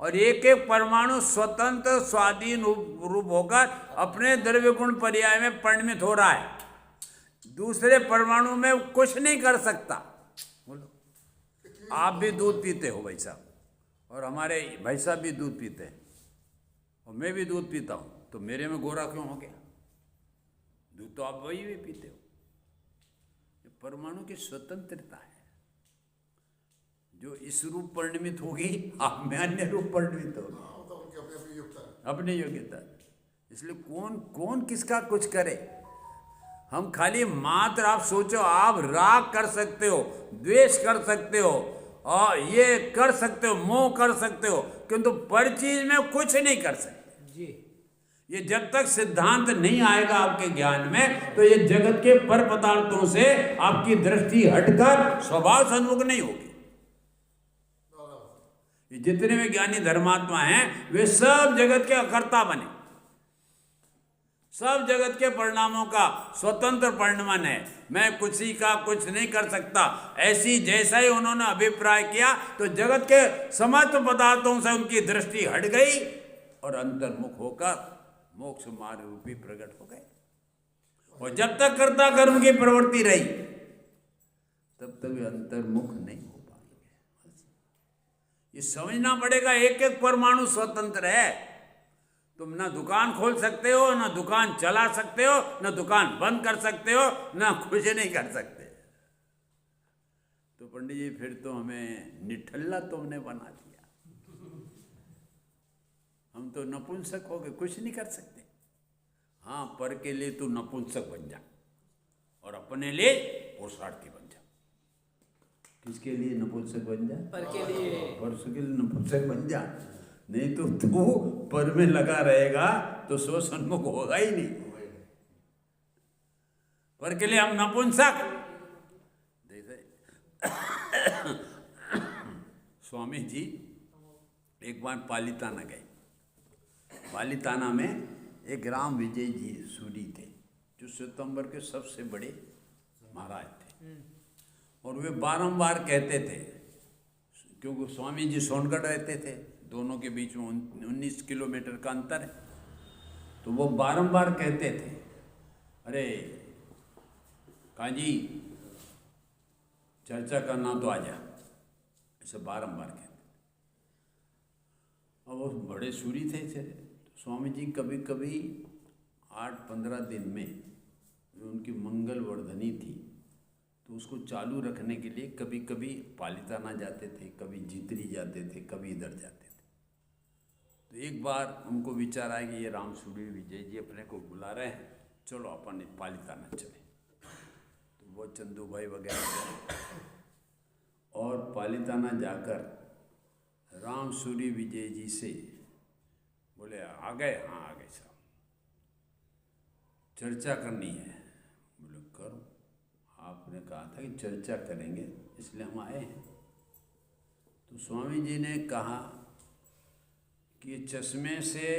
और एक एक परमाणु स्वतंत्र स्वाधीन रूप होकर अपने द्रव्य गुण पर्याय में परिणमित हो रहा है। दूसरे परमाणु में कुछ नहीं कर सकता। बोलो, आप भी दूध पीते हो भाई साहब, और हमारे भाई साहब भी दूध पीते हैं, और मैं भी दूध पीता हूँ, तो मेरे में गोरा क्यों हो गया? दूध तो आप वही भी पीते हो। ये परमाणु की स्वतंत्रता है, जो इस रूप परिणमित होगी, आप में अन्य रूप परिणमित होगी, तो उनकी अपनी अपनी योग्यता है। अपनी योग्यता। इसलिए कौन कौन किसका कुछ करे। हम खाली मात्र, आप सोचो, आप राग कर सकते हो, द्वेष कर सकते हो, और ये कर सकते हो, मोह कर सकते हो, किंतु पर चीज में कुछ नहीं कर सकते जी। ये जब तक सिद्धांत नहीं आएगा आपके ज्ञान में, तो ये जगत के पर पदार्थों से आपकी दृष्टि हटकर स्वभाव सन्मुख नहीं होगी। ये जितने भी ज्ञानी धर्मात्मा हैं वे सब जगत के अकर्ता बने, सब जगत के परिणामों का स्वतंत्र परिणमन है। मैं किसी का कुछ नहीं कर सकता, ऐसी जैसा ही उन्होंने अभिप्राय किया तो जगत के समस्त पदार्थों से उनकी दृष्टि हट गई और अंतर्मुख होकर मोक्ष मार्ग रूपी प्रकट हो गए। और जब तक कर्ता कर्म की प्रवृत्ति रही तब तक वे अंतर्मुख नहीं हो पाएंगे। ये समझना पड़ेगा, एक एक परमाणु स्वतंत्र है। तुम ना दुकान खोल सकते हो, ना दुकान चला सकते हो, ना दुकान बंद कर सकते हो, ना कुछ नहीं कर सकते। तो पंडित जी फिर तो हमें निठल्ला तुमने बना दिया, हम तो नपुंसक हो गए, कुछ नहीं कर सकते। हाँ, पर के लिए तू नपुंसक बन जा और अपने लिए पुरुषार्थी बन जा। किसके लिए नपुंसक बन जा? पर के लिए। पर के लिए नपुंसक बन जा, नहीं तो तू पर में लगा रहेगा तो सो सन्मुख होगा ही नहीं। पर के लिए हम नपुंसक। स्वामी जी एक बार पालीताना गए। पालीताना में एक राम विजय जी सूरी थे, जो सितंबर के सबसे बड़े महाराज थे, और वे बारंबार कहते थे, क्योंकि स्वामी जी सोनगढ़ रहते थे, दोनों के बीच में 19 किलोमीटर का अंतर है, तो वो बारंबार कहते थे, अरे काजी चर्चा करना तो आ जा, ऐसे बारंबार कहते। और वो बड़े सूरी थे तो स्वामी जी कभी कभी 8-15 दिन में, जो उनकी मंगल वर्धनी थी, तो उसको चालू रखने के लिए कभी कभी पालीताना जाते थे, कभी जीतरी जाते थे, कभी इधर जाते थे। तो एक बार उनको विचार आया कि ये राम सूरी विजय जी अपने को बुला रहे हैं, चलो अपन पालीताना चले। तो वो चंदू भाई वगैरह और पालीताना जाकर राम सूरी विजय जी से बोले, आ गए? हाँ आ गए साहब। चर्चा करनी है। बोले करो, आपने कहा था कि चर्चा करेंगे इसलिए हम आए हैं। तो स्वामी जी ने कहा कि चश्मे से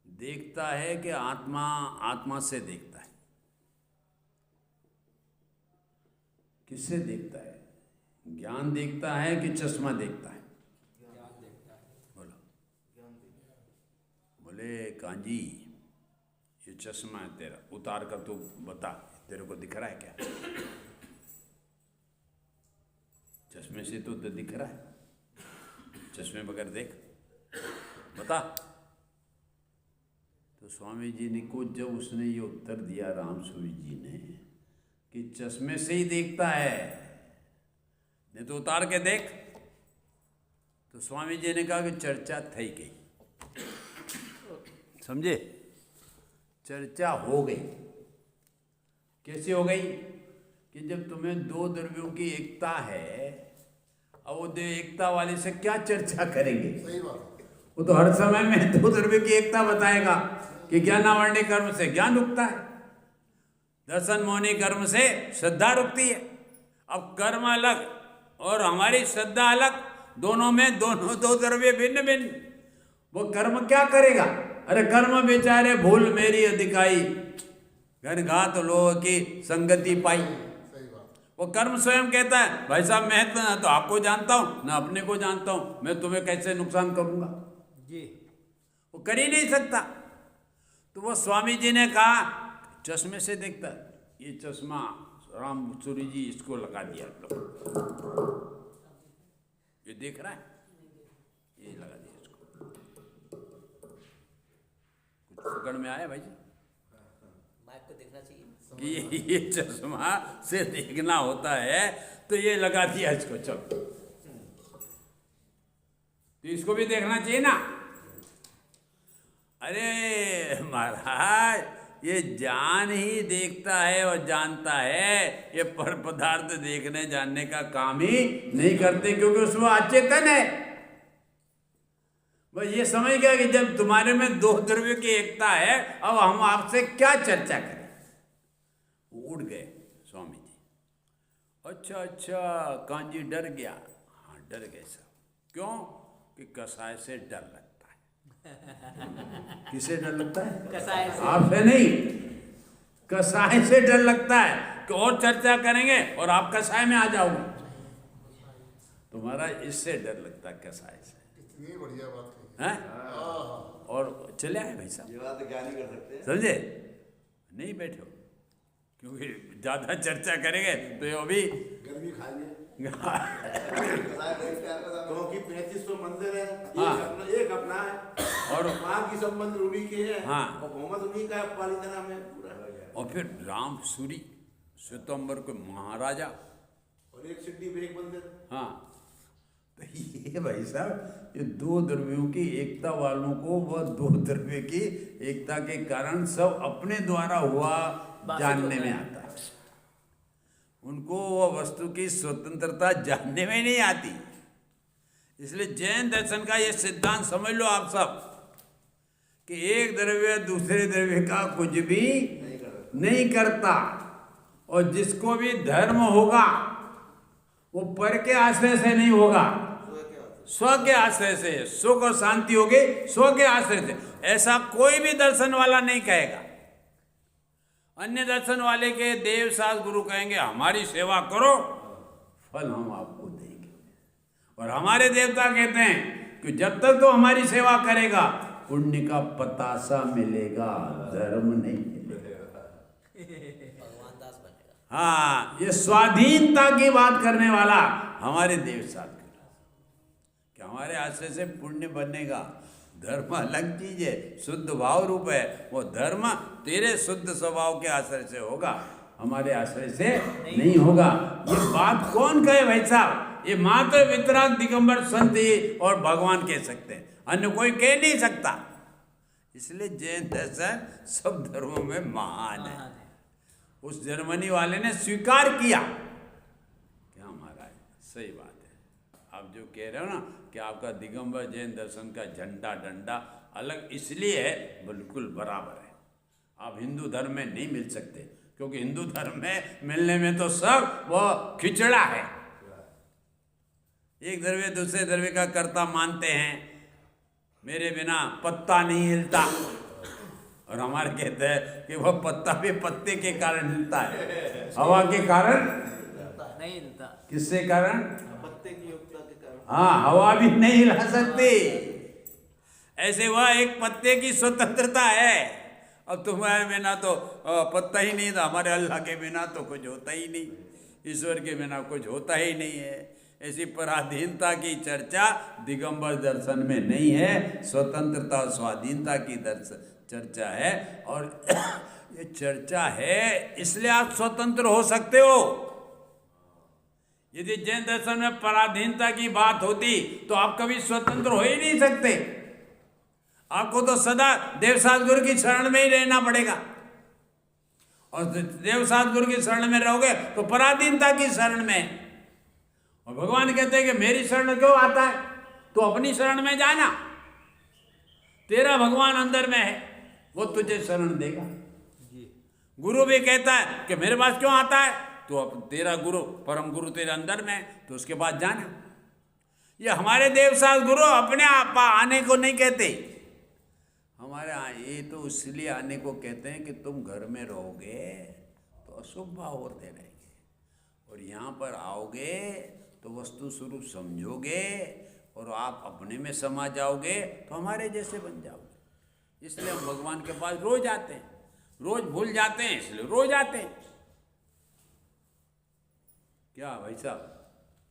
देखता है कि आत्मा आत्मा से देखता है। किससे देखता है? ज्ञान देखता है कि चश्मा देखता है? बोलो। बोले कांजी ये चश्मा है तेरा, उतार कर तू बता, तेरे को दिख रहा है क्या? चश्मे से तो दिख रहा है, चश्मे बगैर देख, बता। तो स्वामी जी ने को जब उसने ये उत्तर दिया रामसूरी जी ने कि चश्मे से ही देखता है, नहीं तो उतार के देख, तो स्वामी जी ने कहा कि चर्चा थई गई। समझे? चर्चा हो गई। कैसे हो गई? कि जब तुम्हें दो द्रव्यों की एकता है, अब वो एकता वाले से क्या चर्चा करेंगे? सही बात है। वो तो हर समय में दो द्रव्य की एकता बताएगा कि ज्ञानावरणी कर्म से ज्ञान रुकता है, दर्शन मोहनी कर्म से श्रद्धा रुकती है। अब कर्म अलग और हमारी श्रद्धा अलग, दोनों में दोनों दो द्रव्य भिन्न भिन्न। वो कर्म क्या करेगा? अरे कर्म बेचारे भूल मेरी अधिकाई, घनघात लोह की संगति पाई। सही बात। वो कर्म स्वयं कहता है भाई साहब मैं तो आपको जानता हूं ना अपने को जानता हूं, मैं तुम्हें कैसे नुकसान करूंगा जी। वो कर ही नहीं सकता। तो वो स्वामी जी ने कहा चश्मे से देखता है, ये चश्मा रामसूरी जी इसको लगा दिया, ये देख रहा है, ये लगा दिया इसको। कुछ पकड़ में आया भाई जी माइक को देखना चाहिए। कि ये चश्मा से देखना होता है, तो ये लगा दिया इसको। चलो तो इसको भी देखना चाहिए ना। अरे महाराज ये जान ही देखता है और जानता है, ये पर पदार्थ देखने जानने का काम ही नहीं करते, क्योंकि उसमें अचेतन है। बस ये समझ गया कि जब तुम्हारे में दो द्रव्य की एकता है, अब हम आपसे क्या चर्चा करें। उड़ गए स्वामी जी। अच्छा अच्छा कांजी डर गया। हाँ डर गए सब। क्यों? कि कसाय से डर लगता है। किसे डर लगता है? कसाय से। आपसे नहीं, कसाय से डर लगता है कि और चर्चा करेंगे और आप कसाय में आ जाओगे। तुम्हारा इससे डर लगता है, कसाय से। इतनी बढ़िया बात कही हैं? हाँ। और चले आए भाई साहब, ये बात ज्ञान ही कर सकते हैं। समझे? नहीं बैठो, क्योंकि ज्यादा चर्चा करेंगे तो ये अभी गर्मी खा लिए क्योंकि 3500 मंदिर है, हाँ। एक अपना है और वहाँ की सब मंदिर उन्हीं के हैं, हाँ। और मोहम्मद उन्हीं का पालितना में पूरा। और फिर रामसूरी श्वेतंबर के महाराजा, और एक सिटी में एक मंदिर। हाँ। तो ये भाई साहब ये दो द्रव्यों की एकता वालों को वह दो द्रव्य की एकता के कारण सब अपने द्वारा हुआ जानने में आता है। उनको वह वस्तु की स्वतंत्रता जानने में नहीं आती। इसलिए जैन दर्शन का ये सिद्धांत समझ लो आप सब कि एक द्रव्य दूसरे द्रव्य का कुछ भी नहीं करता, और जिसको भी धर्म होगा वो पर के आश्रय से नहीं होगा, स्व के आश्रय से। सुख और शांति होगी स्व के आश्रय से। ऐसा कोई भी दर्शन वाला नहीं कहेगा। अन्य दर्शन वाले के देव शास्त्र गुरु कहेंगे हमारी सेवा करो, फल हम आपको देंगे। और हमारे देवता कहते हैं कि जब तक तो हमारी सेवा करेगा पुण्य का पतासा मिलेगा, धर्म नहीं मिलेगा। भगवान दास बनेगा। हाँ, ये स्वाधीनता की बात करने वाला हमारे देव शास्त्र कि हमारे आश्रय से पुण्य बनेगा। धर्म अलग चीज है, शुद्ध भाव रूप है। वो धर्म तेरे शुद्ध स्वभाव के आश्रय से होगा, हमारे आश्रय से नहीं होगा। ये बात कौन कहे भाई साहब? ये मात्र वितराग दिगंबर संत ही और भगवान कह सकते हैं, अन्य कोई कह नहीं सकता। इसलिए जैन दर्शन सब धर्मों में महान है। उस जर्मनी वाले ने स्वीकार किया। क्या महाराज सही बात है। आप जो कह रहे हो ना कि आपका दिगंबर जैन दर्शन का झंडा डंडा अलग इसलिए है, बिल्कुल बराबर है। आप हिंदू धर्म में नहीं मिल सकते, क्योंकि हिंदू धर्म में मिलने में तो सब वो खिचड़ा है। एक द्रव्य दूसरे द्रव्य का कर्ता मानते हैं, मेरे बिना पत्ता नहीं हिलता, और हमारे कहते हैं कि वह पत्ता भी पत्ते के कारण हिलता है, हवा के कारण नहीं हिलता। किसके कारण? पत्ते की योग्यता के कारण। हाँ, हवा भी नहीं हिला सकती। ऐसे वह एक पत्ते की स्वतंत्रता है। अब तुम्हारे बिना तो पत्ता ही नहीं था, हमारे अल्लाह के बिना तो कुछ होता ही नहीं, ईश्वर के बिना कुछ होता ही नहीं है। ऐसी पराधीनता की चर्चा दिगंबर दर्शन में नहीं है, स्वतंत्रता और स्वाधीनता की चर्चा है। और ये चर्चा है इसलिए आप स्वतंत्र हो सकते हो। यदि जैन दर्शन में पराधीनता की बात होती तो आप कभी स्वतंत्र हो ही नहीं सकते। आपको तो सदा देवसात गुरु की शरण में ही रहना पड़ेगा, और देवसात गुरु की शरण में रहोगे तो पराधीनता की शरण में। और भगवान कहते हैं कि मेरी शरण क्यों आता है, तो अपनी शरण में जाना, तेरा भगवान अंदर में है, वो तुझे शरण देगा। गुरु भी कहता है कि मेरे पास क्यों आता है, तो अब तेरा गुरु परम गुरु तेरे अंदर में है, तो उसके बाद जाना। ये हमारे देवसात गुरु अपने आप आने को नहीं कहते, हमारे ये तो इसलिए आने को कहते हैं कि तुम घर में रहोगे तो अशुभ भाव होते रहेंगे, और यहाँ पर आओगे तो वस्तु स्वरूप समझोगे, और आप अपने में समा जाओगे तो हमारे जैसे बन जाओगे। इसलिए हम भगवान के पास रोज आते हैं, रोज भूल जाते हैं इसलिए रोज आते हैं। क्या भाई साहब,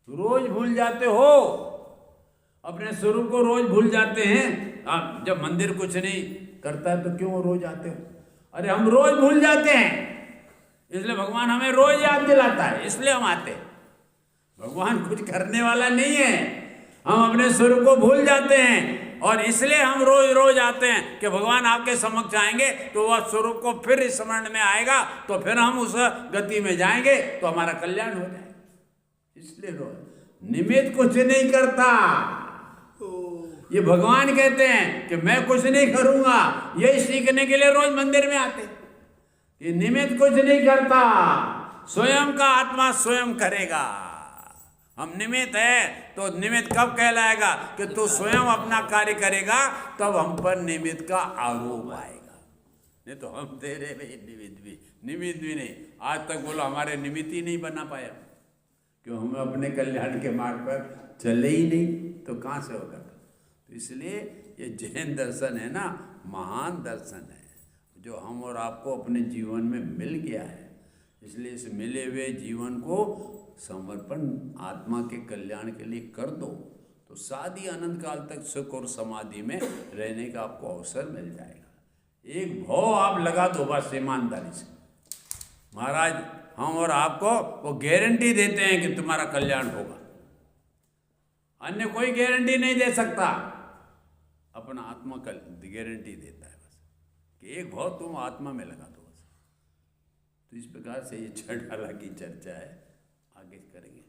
रोज भूल जाते हो, अपने स्वरूप को रोज भूल जाते हैं। आप जब मंदिर कुछ नहीं करता है तो क्यों रोज आते हो? अरे हम रोज भूल जाते हैं, इसलिए भगवान हमें रोज याद दिलाता है, इसलिए हम आते हैं। भगवान कुछ करने वाला नहीं है, हम अपने स्वरूप को भूल जाते हैं, और इसलिए हम रोज रोज आते हैं कि भगवान आपके समक्ष आएंगे तो वह स्वरूप को फिर स्मरण में आएगा, तो फिर हम उस गति में जाएंगे तो हमारा कल्याण हो जाएगा। इसलिए रोज निमित्त कुछ नहीं करता। ये भगवान कहते हैं कि मैं कुछ नहीं करूंगा, यही सीखने के लिए रोज मंदिर में आते। ये निमित्त कुछ नहीं करता, स्वयं का आत्मा स्वयं करेगा। हम निमित्त है तो निमित्त कब कहलाएगा कि तू स्वयं अपना कार्य करेगा, तब हम पर निमित्त का आरोप आएगा। नहीं तो हम तेरे में निमित्त भी नहीं। आज तक बोलो हमारे निमित्त ही नहीं बना पाया, क्यों? हम अपने कल्याण के मार्ग पर चले ही नहीं, तो कहाँ से होगा? तो इसलिए ये जैन दर्शन है ना, महान दर्शन है, जो हम और आपको अपने जीवन में मिल गया है। इसलिए इस मिले हुए जीवन को समर्पण आत्मा के कल्याण के लिए कर दो, तो शादी अनंत काल तक सुख और समाधि में रहने का आपको अवसर मिल जाएगा। एक भाव आप लगा दो बस ईमानदारी से, महाराज हम और आपको वो गारंटी देते हैं कि तुम्हारा कल्याण होगा। अन्य कोई गारंटी नहीं दे सकता, अपना आत्मा का गारंटी देता है बस, कि एक भाव तुम आत्मा में लगा दो बस। तो इस प्रकार से ये छठमाला की चर्चा है, आगे करेंगे।